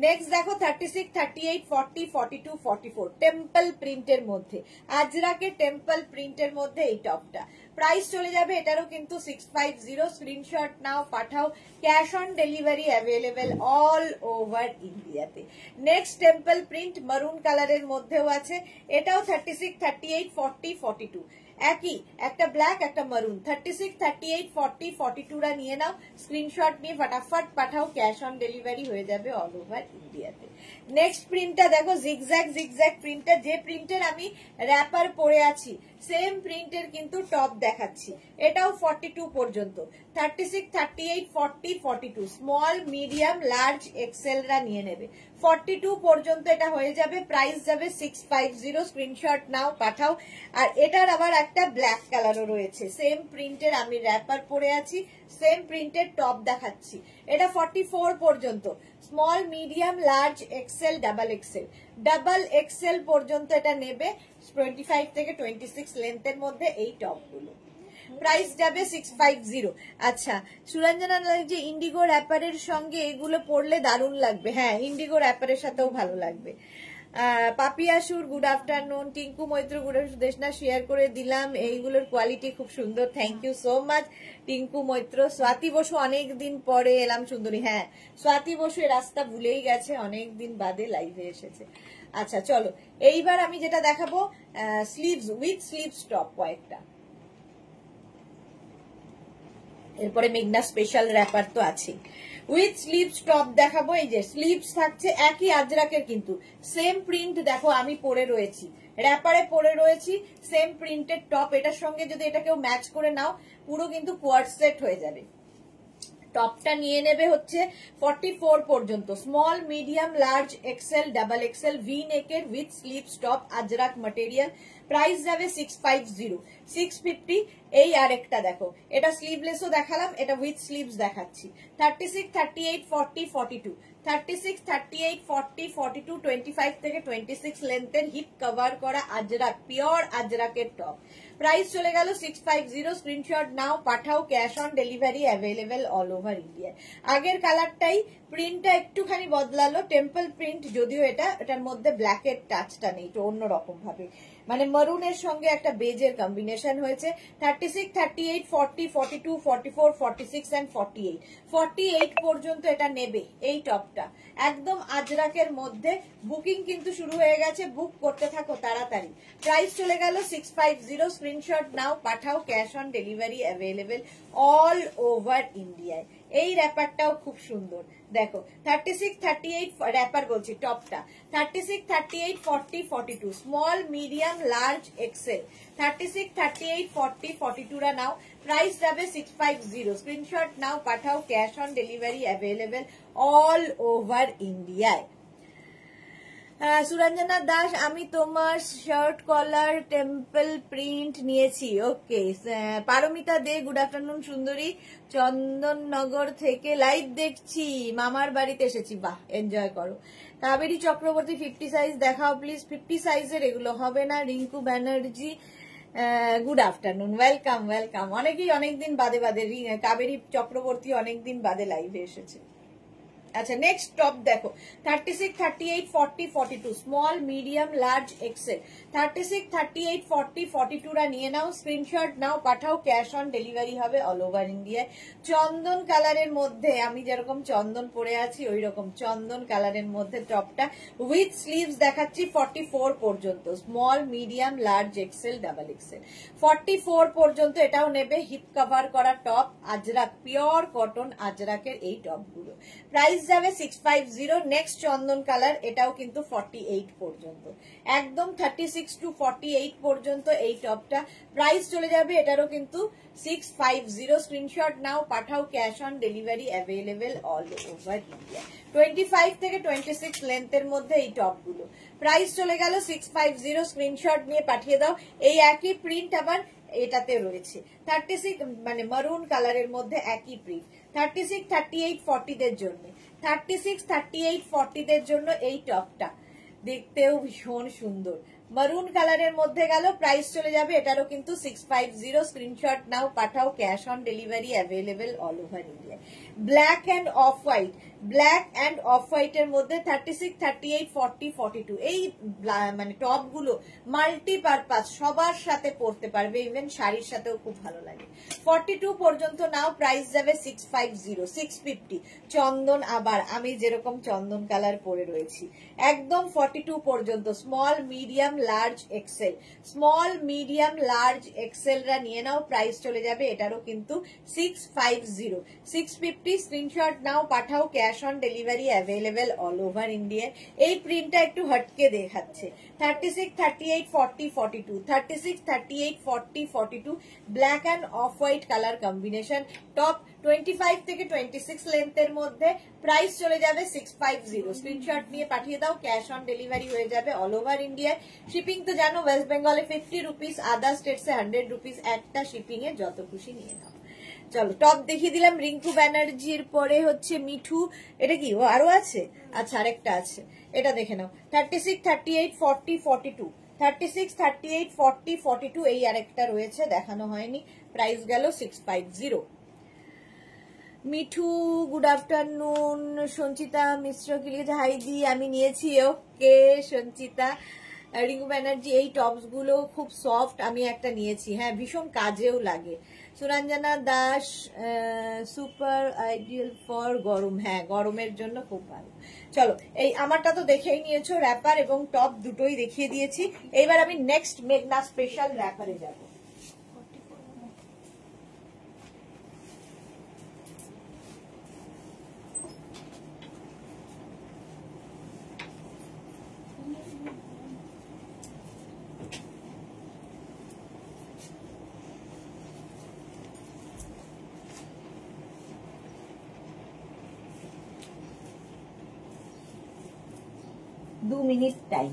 Next দেখো 36, 38, 40, 42, 44, টেম্পল প্রিন্টের মধ্যে, আজরাকে টেম্পল প্রিন্টের মধ্যে এই টপটা। প্রাইস চলে যাবে এটারও কিন্তু 650, স্ক্রিনশট নাও, পাঠাও, cash on delivery available all over ইন্ডিয়াতে। নেক্সট টেম্পল প্রিন্ট মারুন কালারের মধ্যেও আছে, এটাও 36, 38, 40, 42, একই, একটা ব্ল্যাক একটা মারুন। 36, 38, 40, 42 রা নিয়ে নাও, স্ক্রিনশট নিয়ে ফটাফট পাঠাও, ক্যাশ অন ডেলিভারি হয়ে যাবে অল ওভার ইন্ডিয়াতে। নেক্সট প্রিন্টটা দেখো, জিগজ্যাগ জিগজ্যাগ প্রিন্টটা, যে প্রিন্টের আমি র্যাপার পরে আছি সেম প্রিন্টের কিন্তু টপ দেখাচ্ছি। এটাও 42 পর্যন্ত, 36, 38, 40, 42, স্মল মিডিয়াম লার্জ এক্সেল রা নিয়ে নেবে। 42 পর্যন্ত এটা হয়ে যাবে, প্রাইস যাবে 650, স্ক্রিনশট নাও, পাঠাও। আর এটার আবার একটা ব্ল্যাক কালারও রয়েছে, সেম প্রিন্টের আমি র্যাপার পরে আছি, সেম প্রিন্টের টপ দেখাচ্ছি। এটা 44 পর্যন্ত, small medium large XL double XL, double XL পর্যন্ত এটা নেবে, 25 থেকে 26 লেন্থের মধ্যে এই টপগুলো। প্রাইস যাবে 650। আচ্ছা সুরঞ্জনা, যে ইন্ডিগো র্যাপারের সঙ্গে এগুলো পরলে দারুণ লাগবে। হ্যাঁ, ইন্ডিগো র্যাপারের সাথেও ভালো লাগবে। Papiya Sur good afternoon, Tinku Maitra good Sudeshna share করে দিলাম, এইগুলোর কোয়ালিটি খুব সুন্দর, thank you so much Tinku Maitra. Swati Basu, অনেকদিন পরে এলাম সুন্দরী। হ্যাঁ, স্বাতি বসু এর রাস্তা ভুলেই গেছে, অনেকদিন বাদে লাইভে এসেছে। আচ্ছা চলো, এইবার আমি যেটা দেখাবো স্লিভস উইথ স্লিভস টপ কয়েকটা, এরপরে মেঘনা স্পেশাল র্যাপার তো আছে। উইথ স্লিভস টপ দেখাবো, এই যে স্লিভস থাকছে একই আজরাকের, কিন্তু সেম প্রিন্ট দেখো আমি পরে রয়েছি, র্যাপারে পরে রয়েছি, সেম প্রিন্টের টপ। এটার সঙ্গে যদি এটা কেউ ম্যাচ করে নাও পুরো কিন্তু কোয়ার্ড সেট হয়ে যাবে। টপটা নিয়ে নেবে হচ্ছে 44 পর্যন্ত, small medium large XL double XL, V নেকের with sleeves top, ajrak material. Price যাবে 650, 650। এই আরেকটা দেখো, এটা স্লিভলেসও দেখালাম, এটা উইথ স্লিভস দেখাচ্ছি। 36, 38, 40, 42, 36, 38, 40, 42, 25 থেকে 26 লেন্থের হিপ কভার করা আজরাক, পিওর আজরাকের টপ। প্রাইস চলে গেল 650, স্ক্রিনশট নাও, পাঠাও, cash on delivery available all over India. আগের কালারটাই, প্রিন্টটা একটুখানি বদলালো, টেম্পল প্রিন্ট, যদিও এটার মধ্যে ব্ল্যাকের টাচটা নেই, তো অন্যরকম ভাবে। মানে মারুনের সঙ্গে একটা বেজের কম্বিনেশন হয়েছে। 36, 38, 40, 42, 44, 46 এন্ড 48, 48 পর্যন্ত এটা নেবে এই টপটা, একদম আজরাকের মধ্যে। বুকিং কিন্তু শুরু হয়ে গেছে, বুক করতে থাকো তাড়াতাড়ি। প্রাইস চলে গেল 650, স্ক্রিনশট নাও, পাঠাও, cash on delivery available all over ইন্ডিয়ায়। এই র্যাপারটাও খুব সুন্দর, দেখো 36, 38 র্যাপার বলছি টপটা, 36, 38, 40, 42, স্মল, মিডিয়াম, লার্জ, এক্সেল। 36, 38, 40, 42 রা নাও, প্রাইস যাবে 650, স্ক্রিনশট নাও, পাঠাও, cash on delivery available all over ইন্ডিয়ায়। সুরঞ্জনা দাস, আমি তোমার শার্ট কলার টেম্পল প্রিন্ট নিয়েছি। ওকে। পারমিতা দে, গুড আফটারনুন সুন্দরী, চন্দননগর থেকে লাইভ দেখছি, মামার বাড়িতে এসেছি। বাহ, এনজয় করো। কাবেরী চক্রবর্তী, 50 সাইজ দেখাও প্লিজ। 50 সাইজের এগুলো হবে না। Rinku Banerjee, good afternoon, welcome welcome. অনেকেই অনেকদিন বাদে বাদে, কাবেরী চক্রবর্তী অনেকদিন বাদে লাইভে এসেছে। আচ্ছা, নেক্সট টপ দেখো 36, 38, 40, 42, স্মল, মিডিয়াম, লার্জ, এক্সেল। 36, 38, 40, 42 রা নিয়ে নাও, স্ক্রিনশট নাও, পাঠাও, ক্যাশ অন ডেলিভারি হবে অল ওভার ইন্ডিয়ায়। চন্দন কালারের মধ্যে, আমি যেরকম চন্দন পরে আছি ওই রকম চন্দন কালারের মধ্যে টপটা উইথ স্লিভস দেখাচ্ছি 44 পর্যন্ত, small, medium, large, XL, double XL. 44 পর্যন্ত এটাও নেবে, হিপ কভার করা টপ, আজরাক, পিওর কটন আজরাকের এই টপগুলো। প্রাইস যাবে 650। নেক্সট চন্দন কালার, এটাও কিন্তু 48 পর্যন্ত, একদম 36 to 48 পর্যন্ত এই টপটা। প্রাইস চলে যাবে এটারও কিন্তু 650, স্ক্রিনশট নাও, পাঠাও, cash on delivery available all over India. 25 থেকে 26 লেন্থের মধ্যে এই টপগুলো। প্রাইস চলে গেল 650, স্ক্রিনশট নিয়ে পাঠিয়ে দাও। এই একই প্রিন্ট আবার এটাতে রয়েছে 36, মানে মারুন কালারের মধ্যে একই প্রিন্ট। 36, 38, 40 দের জন্য, 36, 38, 40 দের জন্য এই টপটা দেখতেও ভীষণ সুন্দর, মারুন কালারের মধ্যে গেল। প্রাইস চলে যাবে এটারও কিন্তু 650, স্ক্রিনশট নাও, পাঠাও, cash on delivery available all over India. Black and off white, black and off white এর মধ্যে 36, 38, 40, 42 এই মানে টপ গুলো মাল্টিপারপাস, সবার সাথে পরতে পারবে, ইভেন শাড়ির সাথেও খুব ভালো লাগে। 42 পর্যন্ত নাও, প্রাইস যাবে 650, 650। চন্দন, আবার আমি যেরকম চন্দন কালার পরে রয়েছি, একদম 42 পর্যন্ত, small, medium, large, XL. Small, medium, large, XL রা নিয়ে নাও, প্রাইস চলে যাবে এটারও কিন্তু 650, 650। স্ক্রিনশট নাও, পাঠাও, cash on delivery available all over India. এই প্রিন্টটা একটু হটকে দেখাচ্ছে। 36, 38, 40, 42, 36, 38, 40, 42, black and off white colour combination top, 25 থেকে 26 লেন্থের মধ্যে। প্রাইস চলে যাবে 650, স্ক্রিনশট নিয়ে পাঠিয়ে দাও, ক্যাশ অন ডেলিভারি হয়ে যাবে অল ওভার ইন্ডিয়ায়। শিপিং তো জানো, ওয়েস্ট বেঙ্গলে 50 রুপিস, আদার স্টেটসে 100 রুপিস, একটা শিপিং এ যত খুশি নিয়ে নাও। চলো, টপ দেখিয়ে দিলাম। রিঙ্কু ব্যানার্জির পরে হচ্ছে মিঠু, এটা কি আরো আছে? আচ্ছা, আরেকটা আছে, এটা দেখে নাও। 36, 38, 40, 42, 36, 38, 40, 42 এই আরেকটা রয়েছে, দেখানো হয়নি। প্রাইস গেল 650। Mithu, good afternoon. সঞ্চিতা মিশ্র কি লিখেছে, হাইদি আমি নিয়েছি। ওকে সঞ্চিতা। রিঙ্কু ব্যানার্জি, এই টপস গুলো খুব সফট, আমি একটা নিয়েছি, হ্যাঁ ভীষণ কাজেও লাগে। Suranjana Das, super ideal for গরম, হ্যাঁ গরমের জন্য খুব ভালো। চলো, এই আমারটা তো দেখেই নিয়েছো, র্যাপার এবং টপ দুটোই দেখিয়ে দিয়েছি। এইবার আমি নেক্সট মেঘনা স্পেশাল র্যাপারে যাব। दो मिनट टाइम।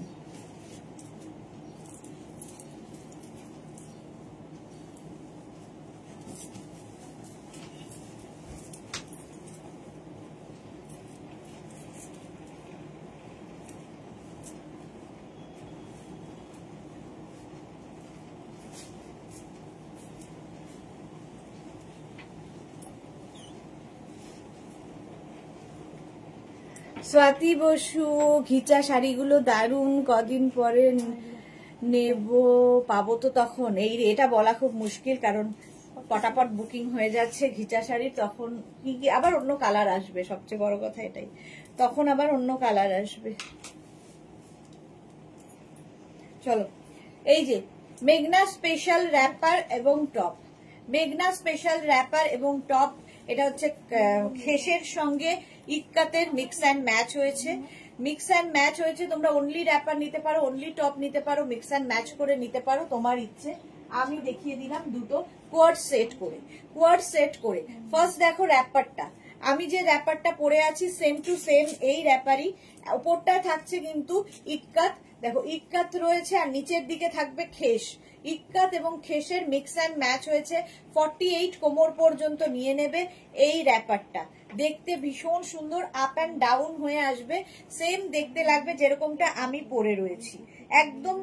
স্বাতি বসু, ঘিচা শাড়িগুলো দারুন, কদিন পরে নেব পাবো তো তখন, এই এটা বলা খুব মুশকিল, কারণ পটাপট বুকিং হয়ে যাচ্ছে ঘিচা শাড়ির। তখন কি কি আবার অন্য কালার আসবে, সবচেয়ে বড় কথা এটাই, তখন আবার অন্য কালার আসবে। চলো, এই যে মেঘনা স্পেশাল র্যাপার এবং টপ, মেঘনা স্পেশাল র্যাপার এবং টপ, এটা হচ্ছে খেসের সঙ্গে ইক্কাতের মিক্স অ্যান্ড ম্যাচ হয়েছে, মিক্স অ্যান্ড ম্যাচ হয়েছে। তোমরা অনলি র্যাপার নিতে পারো, অনলি টপ নিতে পারো, মিক্স অ্যান্ড ম্যাচ করে নিতে পারো, তোমার ইচ্ছে। আমি দেখিয়ে দিলাম দুটো কোয়ার্ড সেট করে, কোয়ার্ড সেট করে। ফার্স্ট দেখো র্যাপারটা, আমি যে র্যাপারটা পরে আছি সেম টু সেম এই র্যাপারই, ওপরটা থাকছে কিন্তু ইক্কাত, দেখো ইক্কাত রয়েছে, আর নিচের দিকে থাকবে খেস। ইক্কাত এবং খেসের মিক্স অ্যান্ড ম্যাচ হয়েছে। 48 কোমর পর্যন্ত নিয়ে নেবে এই র্যাপারটা, দেখতে ভীষণ সুন্দর, আপ অ্যান্ড ডাউন হয়ে আসবে, সেম দেখতে লাগবে যেরকমটা আমি পরে রয়েছি, একদম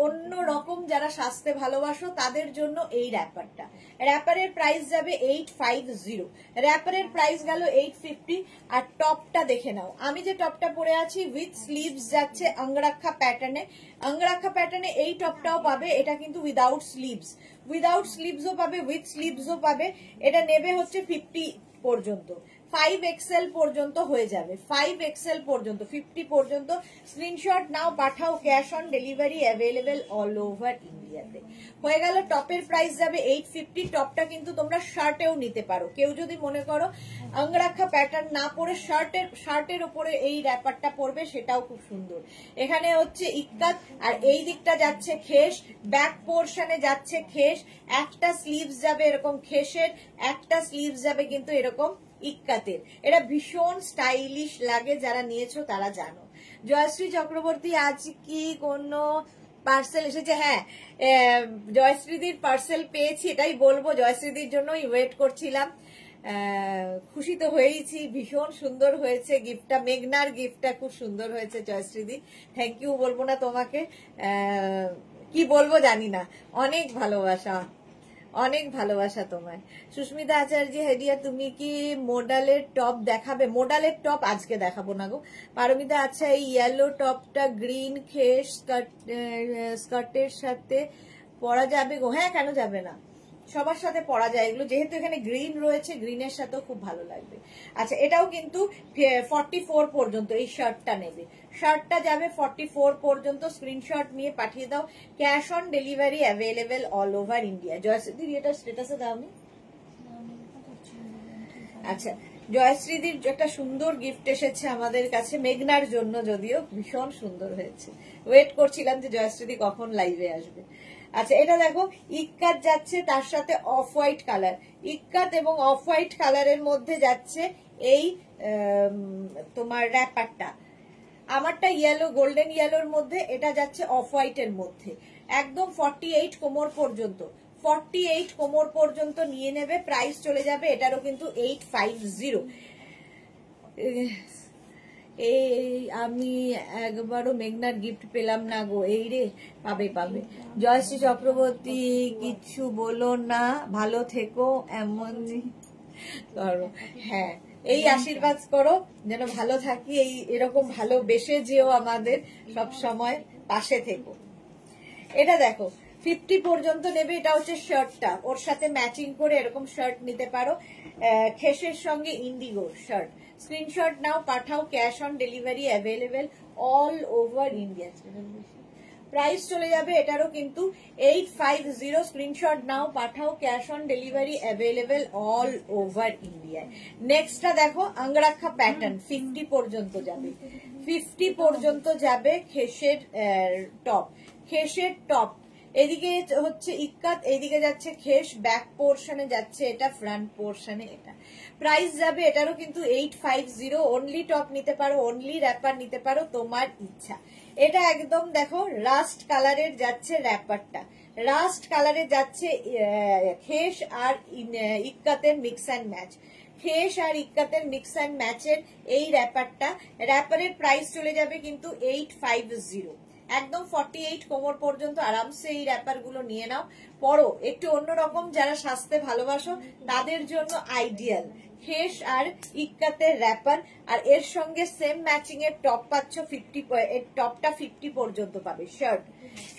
অন্য রকম। যারা সাজতে ভালোবাসো তাদের জন্য এই র্যাপারটা। র্যাপারের প্রাইস যাবে 850, র্যাপারের প্রাইস গেল 850। আর টপটা দেখে নাও, আমি যে টপটা পরে আছি উইথ স্লিভস যাচ্ছে অঙ্গরাক্ষা প্যাটার্নে, অঙ্গরাক্ষা প্যাটার্নে এই টপটাও পাবে, এটা কিন্তু উইদাউট স্লিভস, উইদাউট স্লিভসও পাবে, উইথ স্লিভসও পাবে। এটা নেবে হচ্ছে 50 পর্যন্ত, 5XL পর্যন্ত হয়ে যাবে, 5XL পর্যন্ত, 50 পর্যন্ত। স্ক্রিনশট নাও, পাঠাও, cash on delivery available all over ইন্ডিয়াতে। হয়ে গেল, টপের প্রাইস যাবে 850। টপটা কিন্তু তোমরা শার্টেও নিতে পারো, কেউ যদি মনে করো অঙ্গরাক্ষা প্যাটার্ন না পরে শার্টের উপরে এই র্যাপারটা পরবে, সেটাও খুব সুন্দর। এখানে হচ্ছে ইক্কাত, আর এই দিকটা যাচ্ছে খেস, ব্যাক পোর্শনে যাচ্ছে খেস, একটা স্লিভস যাবে এরকম খেসের, একটা স্লিভস যাবে কিন্তু এরকম ইক্কাতের। এটা ভীষণ স্টাইলিশ লাগে, যারা নিয়েছো তারা জানো। জয়শ্রী চক্রবর্তী, আজ কি কোনো পার্সেল এসেছে? হ্যাঁ, জয়শ্রীদির পার্সেল পেয়েছি, এটাই বলবো, জয়শ্রীদির জন্যই ওয়েট করছিলাম। খুশি তো হয়েছি, ভীষণ সুন্দর হয়েছে গিফটটা, মেঘনার গিফটটা খুব সুন্দর হয়েছে জয়শ্রীদি, থ্যাংক ইউ বলবো না তোমাকে, কি বলবো জানি না, অনেক ভালোবাসা, অনেক ভালোবাসা তোমায়। সুস্মিতা আচার্য, হেডিয়া তুমি কি মোডালের টপ দেখাবে? মোডালের টপ আজকে দেখাবো না গো পারমিতা। আচ্ছা, এই ইয়েলো টপটা গ্রিন খেস স্কার্টের সাথে পরা যাবে গো? হ্যাঁ, কেন যাবে না, সবার সাথে পরা যায় এগুলো, যেহেতু এখানে গ্রিন রয়েছে, গ্রিনের সাথেও খুব ভালো লাগবে। আচ্ছা, এটাও কিন্তু 44 পর্যন্ত এই শার্টটা নেবে, শার্টটা যাবে 44 পর্যন্ত। স্ক্রিনশট নিয়ে পাঠিয়ে দাও, cash on delivery available all over India. জয়শ্রীদির এটা স্ট্যাটাসে দাওনি? আচ্ছা, জয়শ্রীদির একটা সুন্দর গিফট এসেছে আমাদের কাছে, মেঘনার জন্য, যদিও ভীষণ সুন্দর হয়েছে, ওয়েট করছিলাম যে জয়শ্রীদি কখন লাইভে আসবে। আচ্ছা, এটা দেখো ইক্কাত যাচ্ছে, তার সাথে অফ হোয়াইট কালার, ইক্কাত এবং অফ হোয়াইট কালারের মধ্যে যাচ্ছে এই তোমার র্যাপারটা। আমারটা ইয়েলো, গোল্ডেন ইয়েলোর মধ্যে, এটা যাচ্ছে অফ হোয়াইটের মধ্যে, একদম 48 কোমর পর্যন্ত, 48 কোমর পর্যন্ত নিয়ে নেবে, প্রাইস চলে যাবে এটারও কিন্তু 850। এই আমি একবারও মেঘনার গিফট পেলাম না গো, এই রে, পাবে পাবে। জয়শ্রী চক্রবর্তী, কিছু বলো না, ভালো থেকো, এমন করো। হ্যাঁ, এই আশীর্বাদ করো যেন ভালো থাকি, এই এরকম ভালোবেসে যেও আমাদের সব সময় পাশে থেকো। এটা দেখো 50 পর্যন্ত নেবে, এটা হচ্ছে শার্টটা, ওর সাথে ম্যাচিং করে এরকম শার্ট নিতে পারো, খেসের সঙ্গে ইন্ডিগো শার্ট। স্ক্রিনশট নাও, পাঠাও, cash on delivery available all over India. Price চলে যাবে এটারও কিন্তু 850। স্ক্রিনশট নাও, পাঠাও, cash on delivery available all over ইন্ডিয়ায়। নেক্সটটা দেখো অঙ্গরাক্ষা প্যাটার্ন, 50 পর্যন্ত যাবে, 50 পর্যন্ত যাবে খেসের টপ, খেসের টপ। এদিকে হচ্ছে ইক্কাত, এইদিকে যাচ্ছে খেস, ব্যাক পোর্শনে যাচ্ছে এটা, ফ্রন্ট পোর্শনে এটা। প্রাইস যাবে এটারও কিন্তু 850। অনলি টপ নিতে পারো, অনলি র্যাপার নিতে পারো, তোমার ইচ্ছা। এটা একদম দেখো রাস্ট কালারের যাচ্ছে র্যাপারটা, রাস্ট কালারে যাচ্ছে খেস আর ইক্কাতের মিক্স অ্যান্ড ম্যাচ, খেস আর ইক্কাতের মিক্স অ্যান্ড ম্যাচের এই র্যাপারটা। র্যাপারের প্রাইস চলে যাবে কিন্তু 850, একদম 48 কোমর পর্যন্ত আরামসে এই র্যাপার গুলো নিয়ে নাও, পরো, একটু অন্যরকম, যারা সাজতে ভালোবাসো তাদের জন্য আইডিয়াল। খেস আর ইক্কাতের র্যাপার, আর এর সঙ্গে সেম ম্যাচিং এর টপ পাচ্ছ 50, এর টপটা 50 পর্যন্ত পাবে।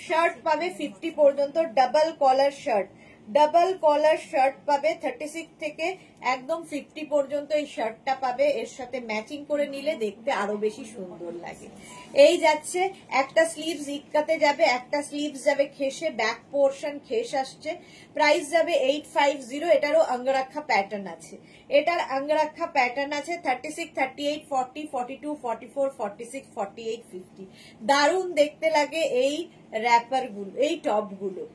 শার্ট পাবে 50 পর্যন্ত, double collar shirt, double collar shirt পাবে 36 থেকে একদম 50 পর্যন্ত এই শার্টটা পাবে। এর সাথে ম্যাচিং করে নিলে দেখতে আরো বেশি সুন্দর লাগে। এই যাচ্ছে একটা স্লিভস ইক্কাতে যাবে, একটা স্লিভস যাবে খেসে, ব্যাক পোর্শন খেস আসছে, প্রাইস যাবে 850। এটারও অঙ্গরাক্ষা প্যাটার্ন আছে, এটার অঙ্গরাক্ষা প্যাটার্ন আছে 36, 38, 40, 42, 44, 46, 48, 50। দারুণ দেখতে লাগে এই র্যাপার গুলো, এই টপ গুলো।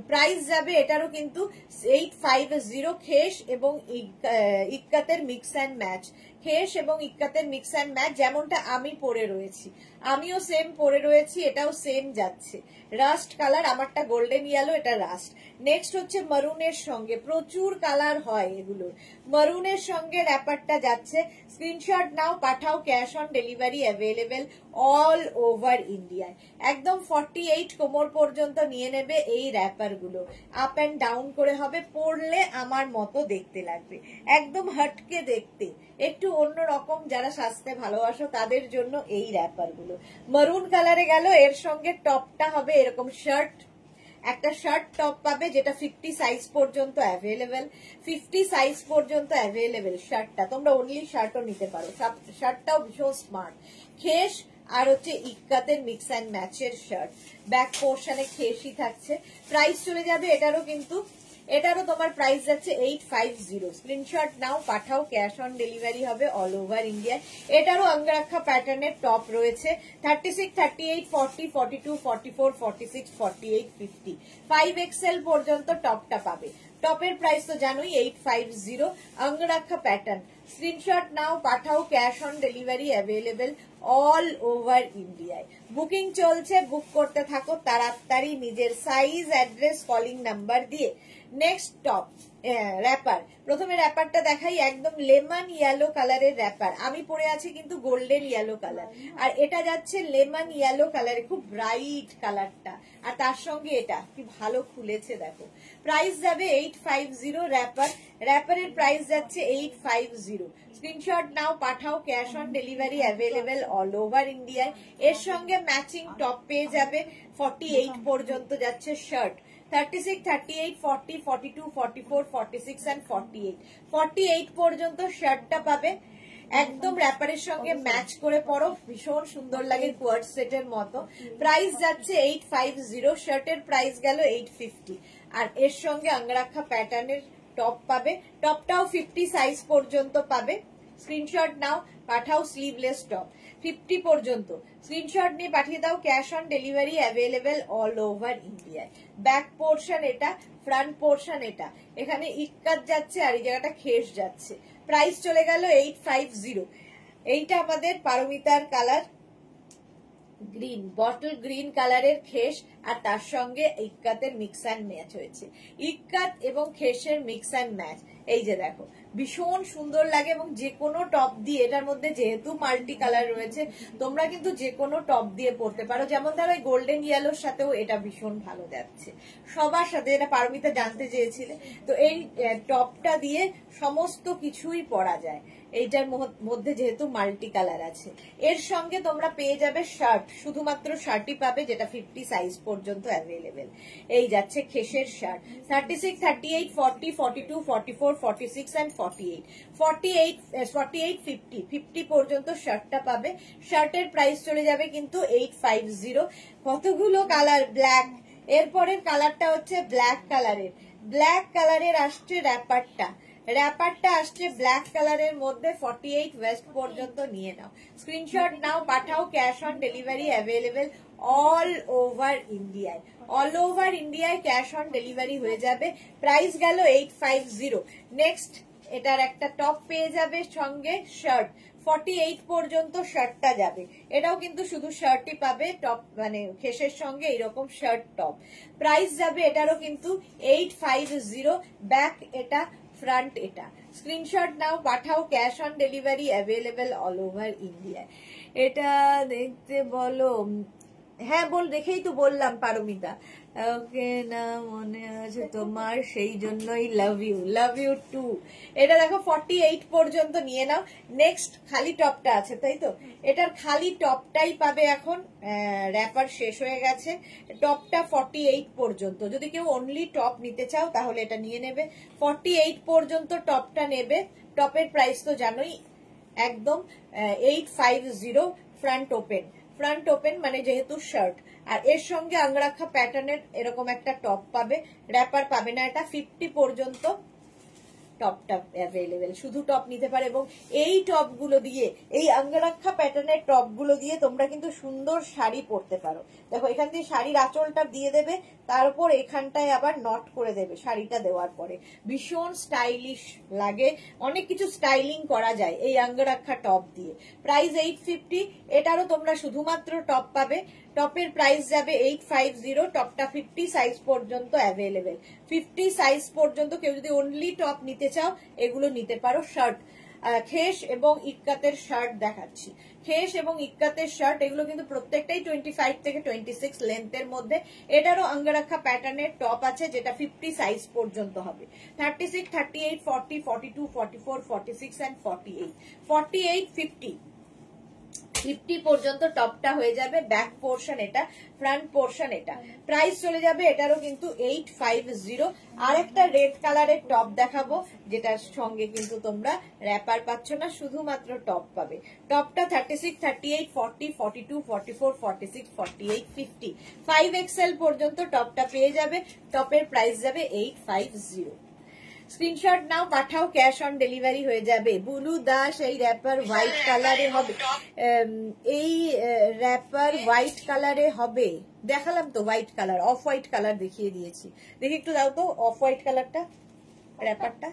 প্রাইস যাবে এটারও কিন্তু 850। খেস এবং ইক্কাতের মিক্স অ্যান্ড ম্যাচ, খেস এবং ইক্কাতের মিক্স অ্যান্ড ম্যাচ, যেমনটা আমি পরে রয়েছি, আমিও সেম পরে রয়েছি, এটাও সেম যাচ্ছে। রাস্ট কালার, আমারটা গোল্ডেন ইয়েলো, এটা রাস্ট। নেক্সট হচ্ছে মারুনের সঙ্গে, প্রচুর কালার হয় এগুলো, মারুনের সঙ্গে র্যাপারটা যাচ্ছে। স্ক্রিনশট নাও, পাঠাও, cash on delivery available all over ইন্ডিয়ায়। একদম 48 কোমর পর্যন্ত নিয়ে নেবে এই র্যাপার গুলো, আপ অ্যান্ড ডাউন করে হবে, পরলে আমার মতো দেখতে লাগবে, একদম হটকে দেখতে, একটু অন্যরকম, যারা সাজতে ভালোবাসো তাদের জন্য এই র্যাপার গুলো। মারুন কালারে গেল, এর সঙ্গে টপটা হবে এরকম শার্ট, একটা শার্ট টপ পাবে যেটা 50 সাইজ পর্যন্ত অ্যাভেলেবেল, 50 সাইজ পর্যন্ত অ্যাভেলেবেল শার্টটা, তোমরা অনলি শার্টও নিতে পারো, শার্টটাও ভীষণ স্মার্ট। খেস আর হচ্ছে ইক্কাতের মিক্স অ্যান্ড ম্যাচের শার্ট, ব্যাক পোর্শনে খেসি থাকছে। প্রাইস চলে যাবে এটারও কিন্তু, এটারও তোমার প্রাইস যাচ্ছে 850। স্ক্রিনশট নাও, পাঠাও, ক্যাশ অন ডেলিভারি হবে অল ওভার ইন্ডিয়া। এটারও অঙ্গরাক্ষা প্যাটার্নের টপ রয়েছে 36, 38, 40, 42, 44, 46, 48, 50, 5XL পর্যন্ত টপটা পাবে। টপের প্রাইস তো জানোই 850, অঙ্গরাক্ষা প্যাটার্ন। স্ক্রিনশট নাও, পাঠাও, cash on delivery available all over ইন্ডিয়ায়। বুকিং চলছে, বুক করতে থাকো তাড়াতাড়ি নিজের সাইজ, অ্যাড্রেস, কলিং নাম্বার দিয়ে। নেক্সট টপ র্যাপার, প্রথমে র্যাপারটা দেখাই, একদম লেমন ইয়েলো কালারের র্যাপার, আমি পরে আছি কিন্তু গোল্ডেন ইয়েলো কালার, আর এটা যাচ্ছে লেমন ইয়েলো কালারে, খুব ব্রাইট কালারটা, আর তার সঙ্গে এটা কি ভালো খুলেছে দেখো। প্রাইস যাবে 850 র্যাপার, র্যাপারের প্রাইস যাচ্ছে 850। স্ক্রিনশট নাও, পাঠাও, cash on delivery available all over ইন্ডিয়ায়। এর সঙ্গে ম্যাচিং টপ পেয়ে যাবে, 48 পর্যন্ত যাচ্ছে শার্ট, 36, 38, 40, 42, 44, 46 and 48, 48 পর্যন্ত শার্টটা পাবে। একদম র্যাপারের সঙ্গে ম্যাচ করে পরো, ভীষণ সুন্দর লাগে, কোয়ার্ড সেটের মতো। প্রাইস যাচ্ছে 850, শার্টের প্রাইস গেল 850, আর এর সঙ্গে অঙ্গরাক্ষা প্যাটার্নের টপ পাবে, টপটাও 50 সাইজ পর্যন্ত পাবে। স্ক্রিনশট নাও, পাঠাও, স্লিভলেস টপ 50 পর্যন্ত, স্ক্রিনশট নিয়ে পাঠিয়ে দাও, cash on delivery available all over ইন্ডিয়ায়। ব্যাক পোর্শন এটা, ফ্রন্ট পোর্শন এটা, এখানে ইক্কাত যাচ্ছে আর এই জায়গাটা খেস যাচ্ছে। প্রাইস চলে গেল 850। এইটা আমাদের পারমিতার কালার, গ্রিন, বটল গ্রিন কালারের খেস, আর তার সঙ্গে ইক্কাতের মিক্স অ্যান্ড ম্যাচ হয়েছে, ইক্কাত এবং খেসের মিক্স অ্যান্ড ম্যাচ। এই যে দেখো, ভীষণ সুন্দর লাগে, এবং যে কোনো টপ দিয়ে, এটার মধ্যে যেহেতু মাল্টি কালার রয়েছে, তোমরা কিন্তু যে কোনো টপ দিয়ে পরতে পারো, যেমন ধরো এই গোল্ডেন ইয়েলোর সাথেও এটা ভীষণ ভালো যাচ্ছে সবার সাথে, এটা পারমিতা জানতে চেয়েছিলে, তো এই টপটা দিয়ে সমস্ত কিছুই পরা যায়, এইটার মধ্যে যেহেতু মাল্টি কালার আছে। এর সঙ্গে তোমরা পেয়ে যাবে শার্ট, শুধুমাত্র শার্টই পাবে, যেটা 50 সাইজ পর্যন্ত অ্যাভেলেবেল। এই যাচ্ছে খেসের শার্ট, 36, 38, 40, 42, 44, 46 and 48, 48, 50, 50 পর্যন্ত শার্টটা পাবে। শার্টের প্রাইস চলে যাবে কিন্তু 850। কতগুলো কালার, ব্ল্যাক, এরপরের কালারটা হচ্ছে ব্ল্যাক কালারের, ব্ল্যাক কালারের আসছে র্যাপারটা, র্যাপারটা আসছে ব্ল্যাক কালারের মধ্যে, 48 ওয়েস্ট পর্যন্ত নিয়ে নাও, স্ক্রিনশট নাও, পাঠাও, cash on delivery available all over ইন্ডিয়ায়, অল ওভার ইন্ডিয়ায় ক্যাশ অন ডেলিভারি হয়ে যাবে। প্রাইস গেল 850। নেক্সট এটার একটা টপ পেয়ে যাবে, সঙ্গে শার্ট, 48 পর্যন্ত শার্টটা যাবে, এটাও কিন্তু শুধু শার্টই পাবে, টপ মানে খেসের সঙ্গে এরকম শার্ট টপ। প্রাইস যাবে এটারও কিন্তু 850, ব্যাক এটা, ফ্রন্ট এটা। স্ক্রিনশট নাও, পাঠাও, cash on delivery available all over ইন্ডিয়ায়। এটা দেখতে বলো, হ্যাঁ বল, দেখেই তো বললাম পারমিতা, ওকে না মনে আছে তোমার, সেই জন্যই লাভ ইউ টু। এটা দেখো 48 পর্যন্ত নিয়ে নাও। নেক্সট খালি টপটা আছে তাই তো, এটার খালি টপটাই পাবে এখন, র্যাপার শেষ হয়ে গেছে। টপটা 48 পর্যন্ত, যদি কেউ অনলি টপ নিতে চাও তাহলে এটা নিয়ে নেবে। 48 পর্যন্ত টপটা নেবে। টপের প্রাইস তো জানোই, একদম 850 ফ্রন্ট ওপেন মানে যেহেতু শার্ট, আর এর সঙ্গে আঙ্গরাখা প্যাটার্নের এরকম একটা টপ পাবে, র্যাপার পাবে না। এটা 50 পর্যন্ত টপটা অ্যাভেলেবেল, শুধু টপ নিতে পারে। এবং এই টপগুলো দিয়ে, এই আঙ্গরাখা প্যাটার্নের টপগুলো দিয়ে তোমরা কিন্তু সুন্দর শাড়ি পরতে পারো। দেখো এখান দিয়ে শাড়ির আঁচলটা দিয়ে দেবে, তার উপর এখানটায় আবার নট করে দেবে শাড়িটা দেওয়ার পরে, ভীষণ স্টাইলিশ লাগে। অনেক কিছু স্টাইলিং করা যায় এই আঙ্গরাখা টপ দিয়ে। প্রাইস 850, এটারও তোমরা শুধুমাত্র টপ পাবে। টপের প্রাইস যাবে 850, টপটা 50 সাইজ পর্যন্ত অ্যাভেলেবেল। 50 সাইজ পর্যন্ত কেউ যদি অনলি টপ নিতে চাও এগুলো নিতে পারো। শার্ট, খেস এবং ইক্কাতের শার্ট দেখাচ্ছি। খেস এবং ইক্কাতের শার্ট এগুলো কিন্তু প্রত্যেকটাই 25 থেকে 26 লেন্থের মধ্যে। এটারও আঙ্গরাখা প্যাটার্নের টপ আছে যেটা 50 সাইজ পর্যন্ত হবে। 36, 38, 40, 42, 44, 46 and 48, 48, 50 পর্যন্ত টপটা হয়ে যাবে। ব্যাক পোর্শন এটা, ফ্রন্ট পোর্শন এটা। প্রাইস চলে যাবে এটারও কিন্তু 850। আর একটা রেড কালারের টপ দেখাবো যেটার সঙ্গে কিন্তু তোমরা র্যাপার পাচ্ছ না, শুধুমাত্র টপ পাবে। টপটা 36, 38, 40, 42, 44, 46, 48, 50, 5XL পর্যন্ত টপটা পেয়ে যাবে। টপের প্রাইস যাবে 850। স্ক্রিনশট নাও, পাঠাও, ক্যাশ অন ডেলিভারি হয়ে যাবে। বুলু দাস এই র্যাপার হোয়াইট কালারে হবে, এই র্যাপার হোয়াইট কালারে হবে। দেখালাম তো white colour, off white colour দেখিয়ে দিয়েছি। দেখি একটু দাও তো অফ হোয়াইট কালারটা, র্যাপারটা।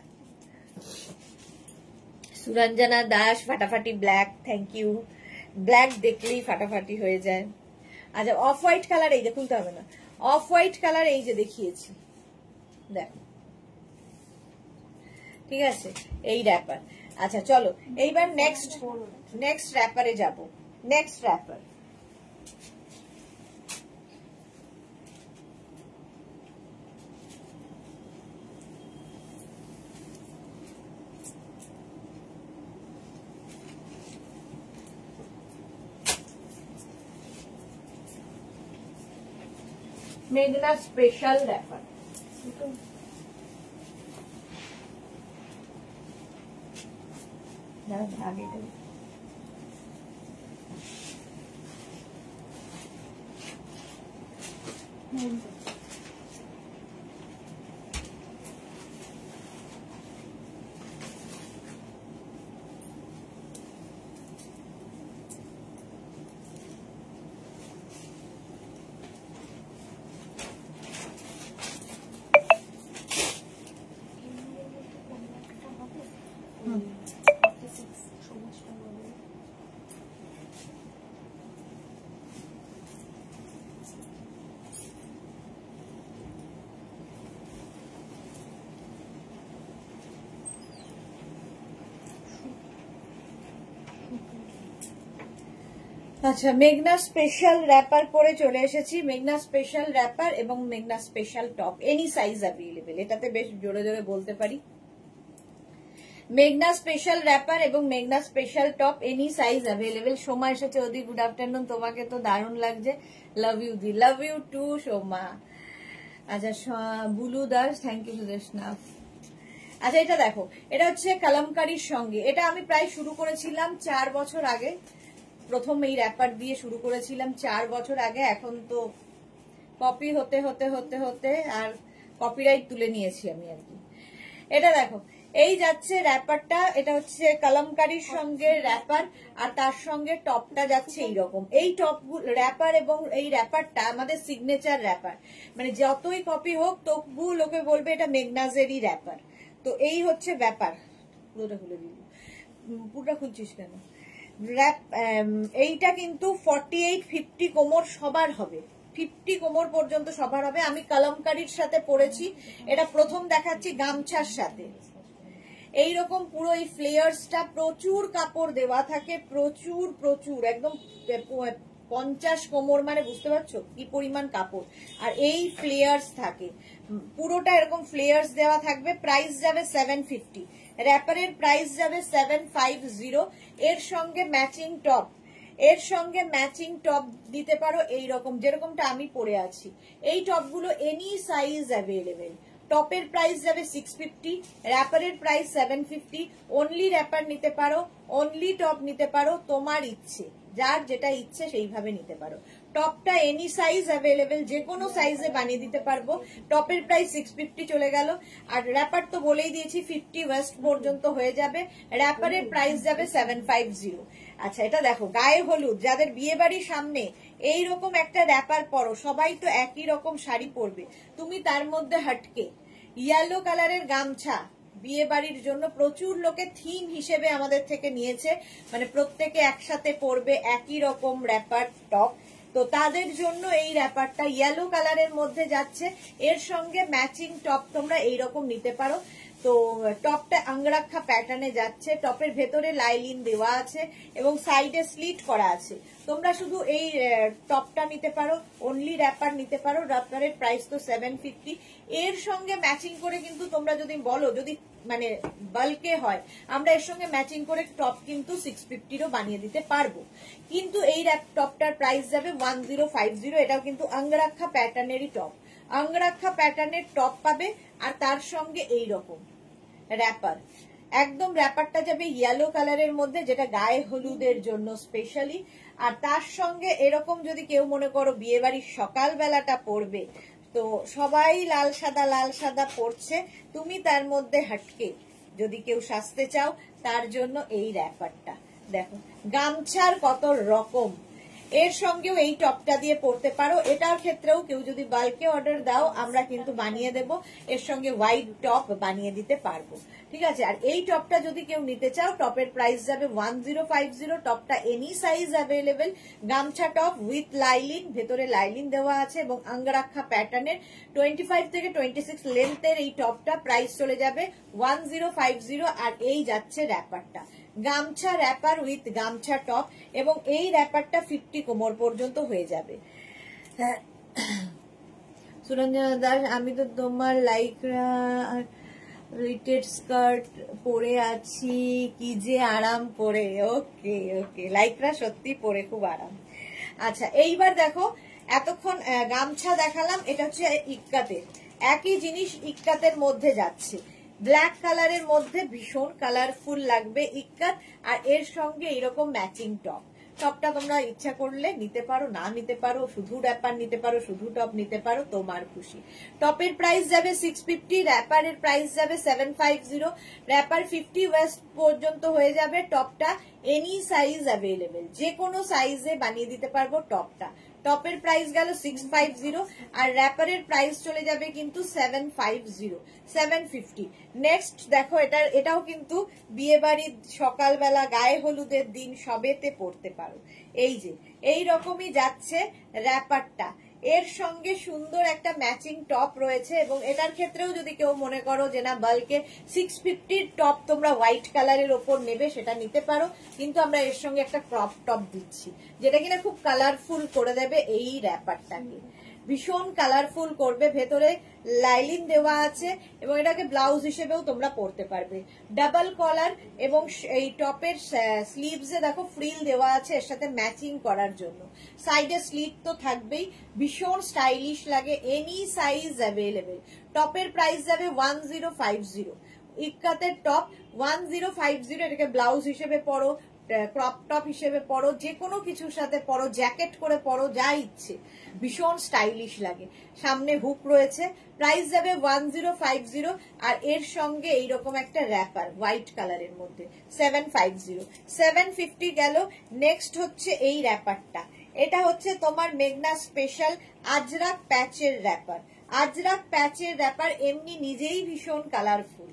সুরঞ্জনা দাস ফাটাফাটি ব্ল্যাক, থ্যাংক ইউ। ব্ল্যাক দেখলেই ফাটাফাটি হয়ে যায়। আচ্ছা অফ হোয়াইট কালার, এই দেখুন তো হবে না, অফ হোয়াইট কালার এই যে দেখিয়েছি, দেখো ঠিক আছে, এই র্যাপার। আচ্ছা চলো এইবার নেক্সট র্যাপারে যাব। নেক্সট র্যাপার মেঘনা স্পেশাল র্যাপার। আগে আচ্ছা মেঘনা স্পেশাল র্যাপার পরে চলে এসেছি। মেঘনা স্পেশাল র্যাপার এবং মেঘনা special top, any size available, এটাতে বেশ জোরে জোরে বলতে পারি। মেঘনা স্পেশাল র্যাপার এবং মেঘনা special top, any size available. Soma এসেছে, ওদি গুড আফটারনুন, তোমাকে তো দারুণ লাগছে, লাভ ইউ দি, লাভ ইউ টু সোমা। আচ্ছা বুলু দাস, থ্যাংক ইউ সুদেশনা। আচ্ছা এটা দেখো, এটা হচ্ছে কালামকারীর সঙ্গে, এটা আমি প্রায় শুরু করেছিলাম 4 বছর আগে, প্রথম এই র্যাপার দিয়ে শুরু করেছিলাম 4 বছর আগে। এখন তো কপি হতে হতে হতে হতে আর কপিরাইট তুলে নিয়েছি আমি আর কি। এটা দেখো এই যাচ্ছে র্যাপারটা, এটা হচ্ছে কালামকারীর সঙ্গে র্যাপার, আর তার সঙ্গে টপটা যাচ্ছে এইরকম। এই টপ র্যাপার এবং এই র্যাপারটা আমাদের সিগনেচার র্যাপার, মানে যতই কপি হোক তবু লোকে বলবে এটা মেঘনাজেরই র্যাপার। তো এই হচ্ছে ব্যাপার। পুরোটা খুলে দিবি, পুরোটা খুলছিস কেন? এইটা কিন্তু 48, 50 কোমর সবার হবে, 50 কোমর পর্যন্ত সবার হবে। আমি কালামকারীর সাথে পরেছি, এটা প্রথম দেখাচ্ছি গামছার সাথে। এইরকম পুরো এই ফ্লেয়ার্সটা প্রচুর কাপড় দেওয়া থাকে, প্রচুর প্রচুর একদম 50 কোমর মানে বুঝতে পারছো কি পরিমাণ কাপড়। আর এই ফ্লেয়ার্স থাকে, পুরোটা এরকম ফ্লেয়ার্স দেওয়া থাকবে। প্রাইস যাবে 750, র্যাপারের প্রাইস যাবে 750। এর সঙ্গে ম্যাচিং টপ, এর সঙ্গে ম্যাচিং টপ দিতে পারো এইরকম, যেরকমটা আমি পরে আছি। এই টপগুলো এনি সাইজ অ্যাভেলেবেল। টপের প্রাইস যাবে 650, র্যাপারের প্রাইস 750। অনলি র্যাপার নিতে পারো, অনলি টপ নিতে পারো, তোমার ইচ্ছে, যার যেটা ইচ্ছে সেইভাবে নিতে পারো। টপটা এনি সাইজ অ্যাভেলেবেল, যে কোনো সাইজে বানিয়ে দিতে পারবো। টপের প্রাইস 650 চলে গেল। আর র্যাপার তো বলেই দিয়েছি 50 ওয়েস্ট পর্যন্ত হয়ে যাবে। র্যাপারের প্রাইস যাবে 750। আচ্ছা, এটা দেখো গায়ে হলুদ, যাদের বিয়ে বাড়ির সামনে এইরকম একটা র্যাপার পরো, সবাই তো একই রকম শাড়ি পরবে, তুমি তার মধ্যে হটকে ইয়েলো কালারের গামছা বিয়ে বাড়ির জন্য প্রচুর লোকে থিম হিসেবে আমাদের থেকে নিয়েছে, মানে প্রত্যেকে একসাথে পরবে একই রকম র্যাপার টপ। তো তাদের জন্য এই র্যাপারটা ইয়েলো কালারের মধ্যে যাচ্ছে, এর সঙ্গে ম্যাচিং টপ তোমরা এইরকম নিতে পারো। তো টপটা আঙ্গরাক্ষা প্যাটার্নে যাচ্ছে, টপের ভেতরে লাইলিন দেওয়া আছে এবং সাইডে স্লিট করা আছে। তোমরা শুধু এই টপটা নিতে পারো, অনলি র্যাপার নিতে পারো। র্যাপারের প্রাইস তো 750। এর সঙ্গে ম্যাচিং করে কিন্তু তোমরা যদি বলো, যদি মানে বাল্কে হয়, আমরা এর সঙ্গে ম্যাচিং করে টপ কিন্তু 650রও বানিয়ে দিতে পারবো। কিন্তু এই টপটার প্রাইস যাবে 1050। এটাও কিন্তু আঙ্গরাক্ষা প্যাটার্নেরই টপ, আঙ্গরাক্ষা প্যাটার্নের টপ পাবে। আর তার সঙ্গে এই রকম র্যাপার, একদম র্যাপারটা যাবে ইয়েলো কালারের মধ্যে, যেটা গায়ে হলুদের জন্য স্পেশালি। আর তার সঙ্গে এরকম যদি কেউ মনে করো বিয়ে বাড়ির সকালবেলাটা পরবে, তো সবাই লাল সাদা পরছে, তুমি তার মধ্যে হটকে যদি কেউ সাজতে চাও, তার জন্য এই র্যাপারটা দেখো। গামছার কত রকম, এর সঙ্গেও এই টপটা দিয়ে পরতে পারো। এটার ক্ষেত্রেও কেউ যদি বাল্কে অর্ডার দাও, আমরা কিন্তু বানিয়ে দেব, এর সঙ্গে হোয়াইট টপ বানিয়ে দিতে পারবো, ঠিক আছে। আর এই টপটা যদি কেউ নিতে চাও, টপের প্রাইস যাবে 1050। টপটা এনি সাইজ অ্যাভেলেবেল, গামছা টপ উইথ লাইলিন, ভেতরে লাইলিন দেওয়া আছে এবং আঙ্গরাক্ষা প্যাটার্নের 25 থেকে 26 লেন্থের এই টপটা প্রাইস চলে যাবে 1050। আর এই যাচ্ছে র্যাপারটা, গামছা র্যাপার উইথ গামছা টপ, এবং এই র্যাপারটা 50 কোমর পর্যন্ত হয়ে যাবে। সুরঞ্জনা দাস, আমি তো তোমার লাইকরা রিটেড স্কার্ট পরে আছি, কি যে আরাম পরে। ওকে ওকে, লাইকরা সত্যি পরে খুব আরাম। আচ্ছা, এইবার দেখো, এতক্ষণ গামছা দেখালাম, এটা হচ্ছে ইক্কাতের, একই জিনিস ইক্কাতের মধ্যে যাচ্ছে। ব্ল্যাক কালারের মধ্যে ভীষণ কালারফুল লাগবে ইক্কাত, আর এর সঙ্গে এরকম ম্যাচিং টপ। টপটা তোমরা ইচ্ছা করলে নিতে পারো, না নিতে পারো, শুধু র্যাপার নিতে পারো, শুধু টপ নিতে পারো, তোমার খুশি। টপের প্রাইস যাবে 650, র্যাপারের প্রাইস যাবে 750। র্যাপার 50 ওয়েস্ট পর্যন্ত হয়ে যাবে। টপটা এনি সাইজ অ্যাভেলেবেল, যে কোনো সাইজে বানিয়ে দিতে পারবো টপটা। টপের প্রাইস গেল 650, আর র্যাপারের প্রাইস চলে যাবে কিন্তু 750। নেক্সট দেখো, এটাও কিন্তু বিয়ে বাড়ির সকালবেলা গায়ে হলুদের দিন সবেতে পরতে পারো। এই যে এই রকমই যাচ্ছে র্যাপারটা, এর সঙ্গে সুন্দর একটা ম্যাচিং টপ রয়েছে। এবং এটার ক্ষেত্রেও যদি কেউ মনে করো যে না, বাল্কে 650 টপ তোমরা হোয়াইট কালারের ওপর নেবে, সেটা নিতে পারো। কিন্তু আমরা এর সঙ্গে একটা ক্রপ টপ দিচ্ছি, যেটা কিনা খুব কালারফুল করে দেবে এই র্যাপারটাকে, ভীষণ কালারফুল করবে। ভেতরে লাইলিন দেওয়া আছে এবং এটাকে ব্লাউজ হিসেবেও তোমরা পরতে পারবে। ডাবল কলার, এবং এই টপের স্লিভসে দেখো ফ্রিল দেওয়া আছে এর সাথে ম্যাচিং করার জন্য। সাইডে স্লিট তো থাকবেই, ভীষণ স্টাইলিশ লাগে, এনি সাইজ অ্যাভেলেবেল। টপের প্রাইস যাবে 1050। ইক্কাতের টপ 1050, এটাকে ব্লাউজ হিসেবে পরো, ক্রপ টপ হিসেবে পরো, যে কোনো কিছুর সাথে পরো, জ্যাকেট করে পরো, যা ইচ্ছে, ভীষণ স্টাইলিশ লাগে। সামনে হুক রয়েছে, প্রাইস যাবে 1050। আর এর সঙ্গে এইরকম একটা র্যাপার হোয়াইট কালারের মধ্যে 750 গেল। নেক্সট হচ্ছে এই র্যাপারটা, এটা হচ্ছে তোমার মেঘনা স্পেশাল আজরাক প্যাচের র্যাপার। আজরাক প্যাচের র্যাপার এমনি নিজেই ভীষণ কালারফুল,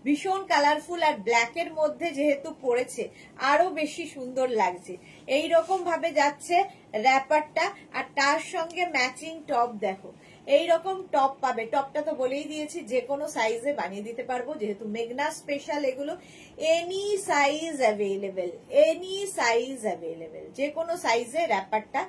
ভীষণ কালারফুল, আর ব্ল্যাকের মধ্যে যেহেতু পড়েছে আরো বেশি সুন্দর লাগছে। এই রকম ভাবে যাচ্ছে র্যাপারটা, আর তার সঙ্গে ম্যাচিং টপ দেখো। এইরকম টপ পাবে। টপটা তো বলেই দিয়েছি যে কোনো সাইজে বানিয়ে দিতে পারবো, যেহেতু মেঘনা স্পেশাল এগুলো। Any size available, any size available, যে কোনো সাইজে র্যাপারটা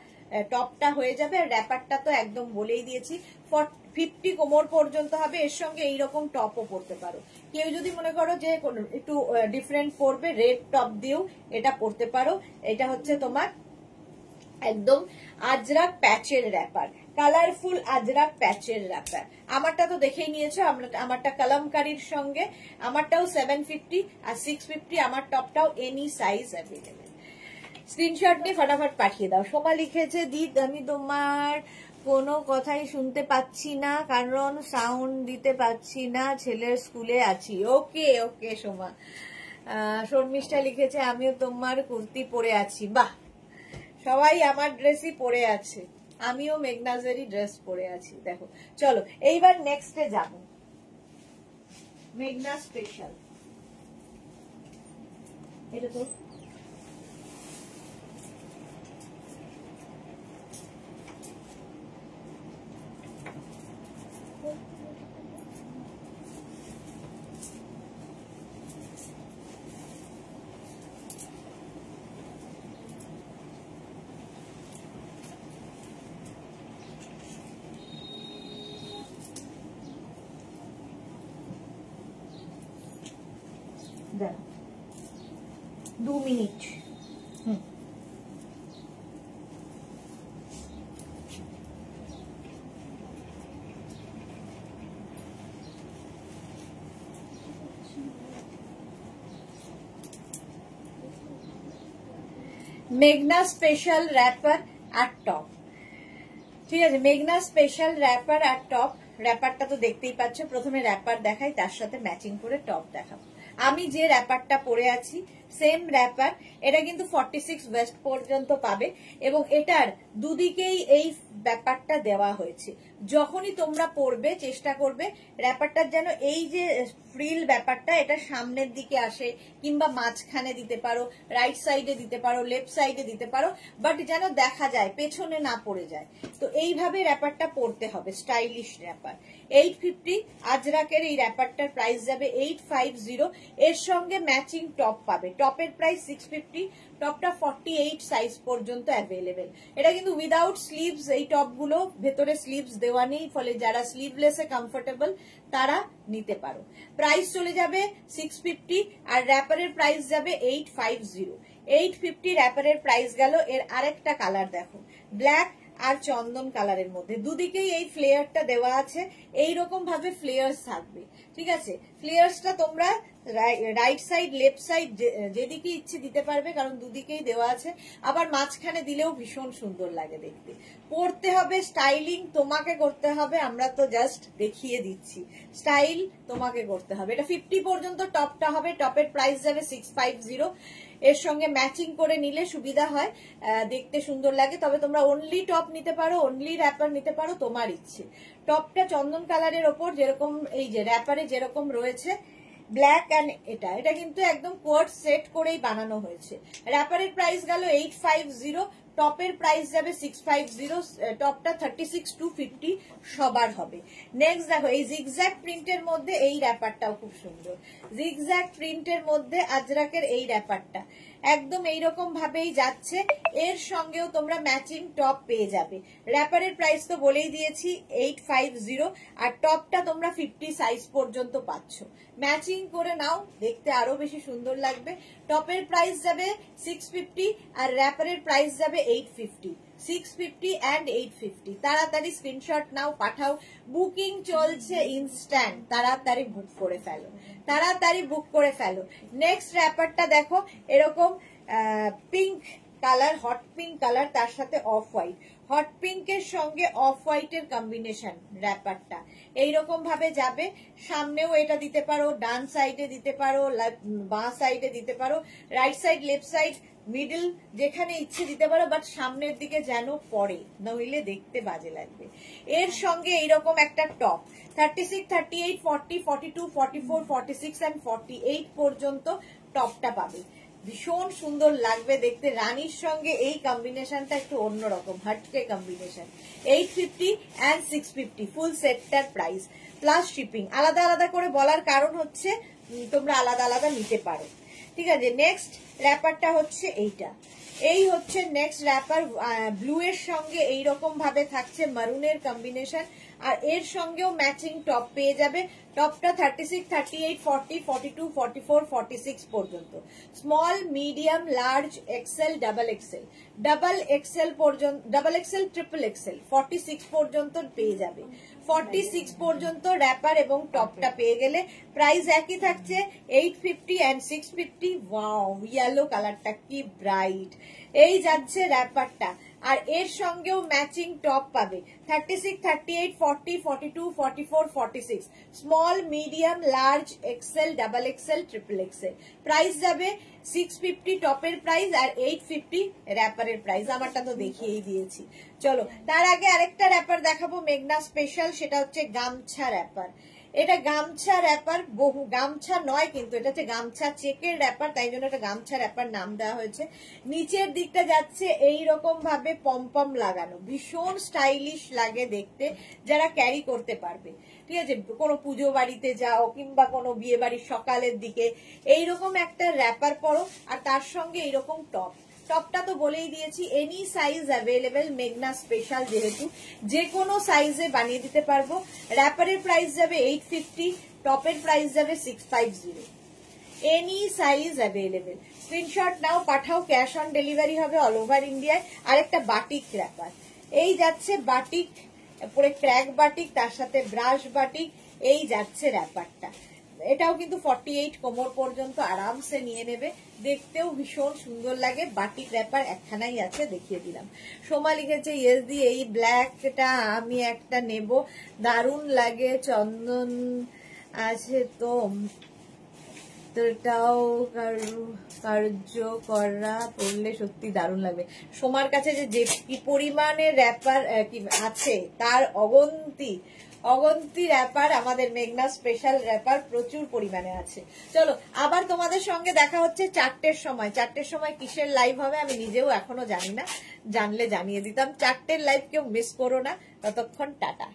টপটা হয়ে যাবে। আর র্যাপারটা তো একদম বলেই দিয়েছি 50 কোমর পর্যন্ত হবে। এর সঙ্গে এইরকম টপও পরতে পারো। কেউ যদি মনে করো যে একটু ডিফারেন্ট পরবে, রেড টপ দিয়েও এটা পরতে পারো। এটা হচ্ছে তোমার একদম আজরাক প্যাচের র্যাপার, কালারফুল আজরাক প্যাচের র্যাপার। আমারটা তো দেখেই নিয়েছো, আমারটা কলমকারীর সঙ্গে, আমারটাও 750 আর 650। আমার টপটাও এনি সাইজ অ্যাভেলেবেল। স্ক্রিনশট নিয়ে ফটাফট পাঠিয়ে দাও। সোমা লিখেছে, দিদ আমি তোমার কোনো কথাই শুনতে পাচ্ছি না, কারণ সাউন্ড দিতে পাচ্ছি না, ছেলের স্কুলে আছি। ওকে ওকে সোমা। শর্মিষ্ঠা লিখেছে, আমিও তোমার কুর্তি পরে আছি। বাহ, সবাই আমার ড্রেসই পরে আছে, আমিও মেঘনাজেরই ড্রেস পরে আছি। দেখো, চলো এইবার নেক্সটে যাব। মেঘনা স্পেশাল, এটা তো দেখো 2 মিনিট। মেঘনা স্পেশাল র্যাপার আর টপ, ঠিক আছে। মেঘনা স্পেশাল র্যাপার আর টপ। র্যাপারটা তো দেখতেই পাচ্ছ, প্রথমে র্যাপার দেখাই, তার সাথে ম্যাচিং করে টপ দেখাবো। আমি যে র্যাপারটা পরে আছি সেম র্যাপার, এটা কিন্তু 46 ওয়েস্ট পর্যন্ত পাবে এবং এটার দুদিকেই এই ব্যাপারটা দেওয়া হয়েছে। যখনই তোমরা পরবে চেষ্টা করবে র্যাপারটার যেন এই যে ফ্রিল ব্যাপারটা এটা সামনের দিকে আসে, কিংবা মাঝখানে দিতে পারো, রাইট সাইডে দিতে পারো, লেফট সাইডে দিতে পারো, বাট যেন দেখা যায়, পেছনে না পড়ে যায়। তো এইভাবে র্যাপারটা পরতে হবে, স্টাইলিশ র্যাপার। 850 আজরাকের এই র্যাপারটার প্রাইস যাবে 850। এর সঙ্গে ম্যাচিং টপ পাবে। টপের প্রাইস 650, টপটা 48 সাইজ পর্যন্ত অ্যাভেলেবেল। এটা কিন্তু উইদাউট স্লিভস, এই টপগুলো ভেতরে স্লিভস দেওয়া নেই, ফলে যারা স্লিভলেসে কমফোর্টেবল তারা নিতে পারো। প্রাইস চলে যাবে 650 আর র্যাপারের প্রাইস যাবে 850। 850 র্যাপারের প্রাইস গেল। এর আরেকটা কালার দেখো, ব্ল্যাক আর চন্দন কালারের মধ্যে, দুদিকেই এই ফ্লেয়ারটা দেওয়া আছে। এইরকম ভাবে ফ্লেয়ার্স থাকবে, ঠিক আছে। ফ্লেয়ার্সটা তোমরা রাইট সাইড লেফট সাইড যেদিকে ইচ্ছে দিতে পারবে, কারণ দুদিকেই দেওয়া আছে। আবার মাঝখানে দিলেও ভীষণ সুন্দর লাগে দেখতে। পরতে হবে, স্টাইলিং তোমাকে করতে হবে, আমরা তো জাস্ট দেখিয়ে দিচ্ছি। স্টাইল তোমাকে করতে হবে। এটা 50 পর্যন্ত টপটা হবে। টপের প্রাইস যাবে 650। এর সঙ্গে ম্যাচিং করে নিলে সুবিধা হয়, দেখতে সুন্দর লাগে। তবে তোমরা অনলি টপ নিতে পারো, অনলি র্যাপার নিতে পারো, তোমার ইচ্ছে। টপটা চন্দন কালারের ওপর যেরকম এই যে র্যাপারে যেরকম রয়েছে ব্ল্যাক অ্যান্ড এটা কিন্তু একদম কোয়ার্ড সেট করেই বানানো হয়েছে। র্যাপারের প্রাইস গেল 850, টপের প্রাইস যাবে 650। টপটা 36 to 50 সবার হবে। নেক্সট দেখো, এই জিগজ্যাগ প্রিন্টের মধ্যে এই র্যাপারটাও খুব সুন্দর। জিগজ্যাগ প্রিন্টের মধ্যে আজরাকের এই র্যাপারটা একদম এইরকম ভাবেই যাচ্ছে। এর সঙ্গেও তোমরা ম্যাচিং টপ পেয়ে যাবে। র্যাপারের প্রাইস তো বলেই দিয়েছি 850 আর টপটা তোমরা 50 সাইজ পর্যন্ত পাচ্ছ। ম্যাচিং করে নাও, দেখতে আরো বেশি সুন্দর লাগবে। টপের প্রাইস যাবে 650 আর র্যাপারের প্রাইস যাবে 850। 650 and 850। তাড়াতাড়ি স্ক্রিনশট নাও, পাঠাও। বুকিং চলছে ইনস্ট্যান্ট, তাড়াতাড়ি বুক করে ফেলো, তাড়াতাড়ি বুক করে ফেলো। নেক্সট র্যাপারটা দেখো, এরকম pink colour, hot pink colour, তার সাথে অফ হোয়াইট। হট পিঙ্কের সঙ্গে অফ হোয়াইটের কম্বিনেশন র্যাপারটা এইরকম ভাবে যাবে। সামনেও এটা দিতে পারো, ডান সাইডে দিতে পারো, বাঁ সাইডে দিতে পারো, right side left side middle যেখানে ইচ্ছে দিতে পারো, বাট সামনের দিকে যেন পড়ে, নইলে দেখতে বাজে লাগবে। এর সঙ্গে এইরকম একটা টপ 36, 38, 40, 42, 44, 46 and 48 পর্যন্ত টপটা পাবে। ভীষণ সুন্দর লাগবে দেখতে। রানীর সঙ্গে এই কম্বিনেশনটা একটু অন্যরকম, হাটকে কম্বিনেশন। 850 and 650 ফুল সেটটার প্রাইস প্লাস শিপিং। আলাদা আলাদা করে বলার কারণ হচ্ছে তোমরা আলাদা আলাদা নিতে পারো, ঠিক আছে। নেক্সট র্যাপারটা হচ্ছে এইটা, এই হচ্ছে নেক্সট র্যাপার। ব্লু এর সঙ্গে এইরকম ভাবে থাকছে মারুনের কম্বিনেশন, আর এর সঙ্গেও ম্যাচিং টপ পেয়ে যাবে। টপটা 36, 38, 40, 42, 44, 46 পর্যন্ত। Small, medium, large, XL, double XL, double XL পর্যন্ত, ডাবল এক্সেল, ট্রিপল এক্সেল 46 পর্যন্ত পেয়ে যাবে। 46 পর্যন্ত র্যাপার এবং টপটা পেয়ে গেলে প্রাইস একই থাকছে 850 and 650। ওয়াও, ইয়েলো কালারটা কি ব্রাইট। এই যাচ্ছে র্যাপারটা, আর এর সঙ্গেও ম্যাচিং টপ পাবে। 36, 38, 40, 42, 44, 46 small, medium, large, XL, double XL, triple XL. Price যাবে 650 টপের প্রাইস আর 850 র্যাপারের প্রাইস। আমারটা তো দেখিয়েই দিয়েছি। চলো, তার আগে আরেকটা র্যাপার দেখাবো মেঘনা স্পেশাল, সেটা হচ্ছে গামছা র্যাপার। এটা গামছা র্যাপার, বহু গামছা নয় কিন্তু এটা হচ্ছে গামছা চেকের র্যাপার, তাই জন্য এটা গামছা র্যাপার নাম দেওয়া হয়েছে। নিচের দিকটা যাচ্ছে এইরকম ভাবে পমপম লাগানো, ভীষণ স্টাইলিশ লাগে দেখতে, যারা ক্যারি করতে পারবে, ঠিক আছে। কোনো পুজো বাড়িতে যাও কিংবা কোনো বিয়ে বাড়ির সকালের দিকে এইরকম একটা র্যাপার পরো, আর তার সঙ্গে এইরকম টপ। টপটা তো বলেই দিয়েছি, এনি সাইজ অ্যাভেলেবেল, মেঘনা স্পেশাল যেহেতু যে কোনো সাইজে বানিয়ে দিতে পারবো। র্যাপারের প্রাইস যাবে 850, টপের প্রাইস যাবে 650। Any size available. স্ক্রিনশট নাও, পাঠাও, ক্যাশ অন ডেলিভারি হবে অল ওভার ইন্ডিয়ায়। আরেকটা বাটিক র্যাপার, এই যাচ্ছে বাটিক, পরে ক্র্যাক বাটিক, তার সাথে ব্রাশ বাটিক, এই যাচ্ছে র্যাপারটা। এটাও কিন্তু 48 কোমর পর্যন্ত আরামসে নিয়ে নেবে, দেখতেও ভীষণ সুন্দর লাগে। বাটিক র্যাপার একখানাই আছে, দেখিয়ে দিলাম। সোমা লিখেছে ইয়েস দি, এই ব্ল্যাকটা আমি একটা নেব, দারুণ লাগে, চন্দন আছে তো এটাও কার্য করা পড়লে সত্যি দারুণ লাগবে। সোমার কাছে যে কি পরিমাণে র্যাপার আছে তার অগন্তি র্যাপার, আমাদের মেঘনা স্পেশাল র্যাপার প্রচুর পরিমাণে আছে। চলো, আবার তোমাদের সঙ্গে দেখা হচ্ছে 4টের সময়। 4টের সময় কিসের লাইভ হবে আমি নিজেও এখনো জানি না, জানলে জানিয়ে দিতাম। 4টের লাইভ কেউ মিস করো না। ততক্ষণ টাটা।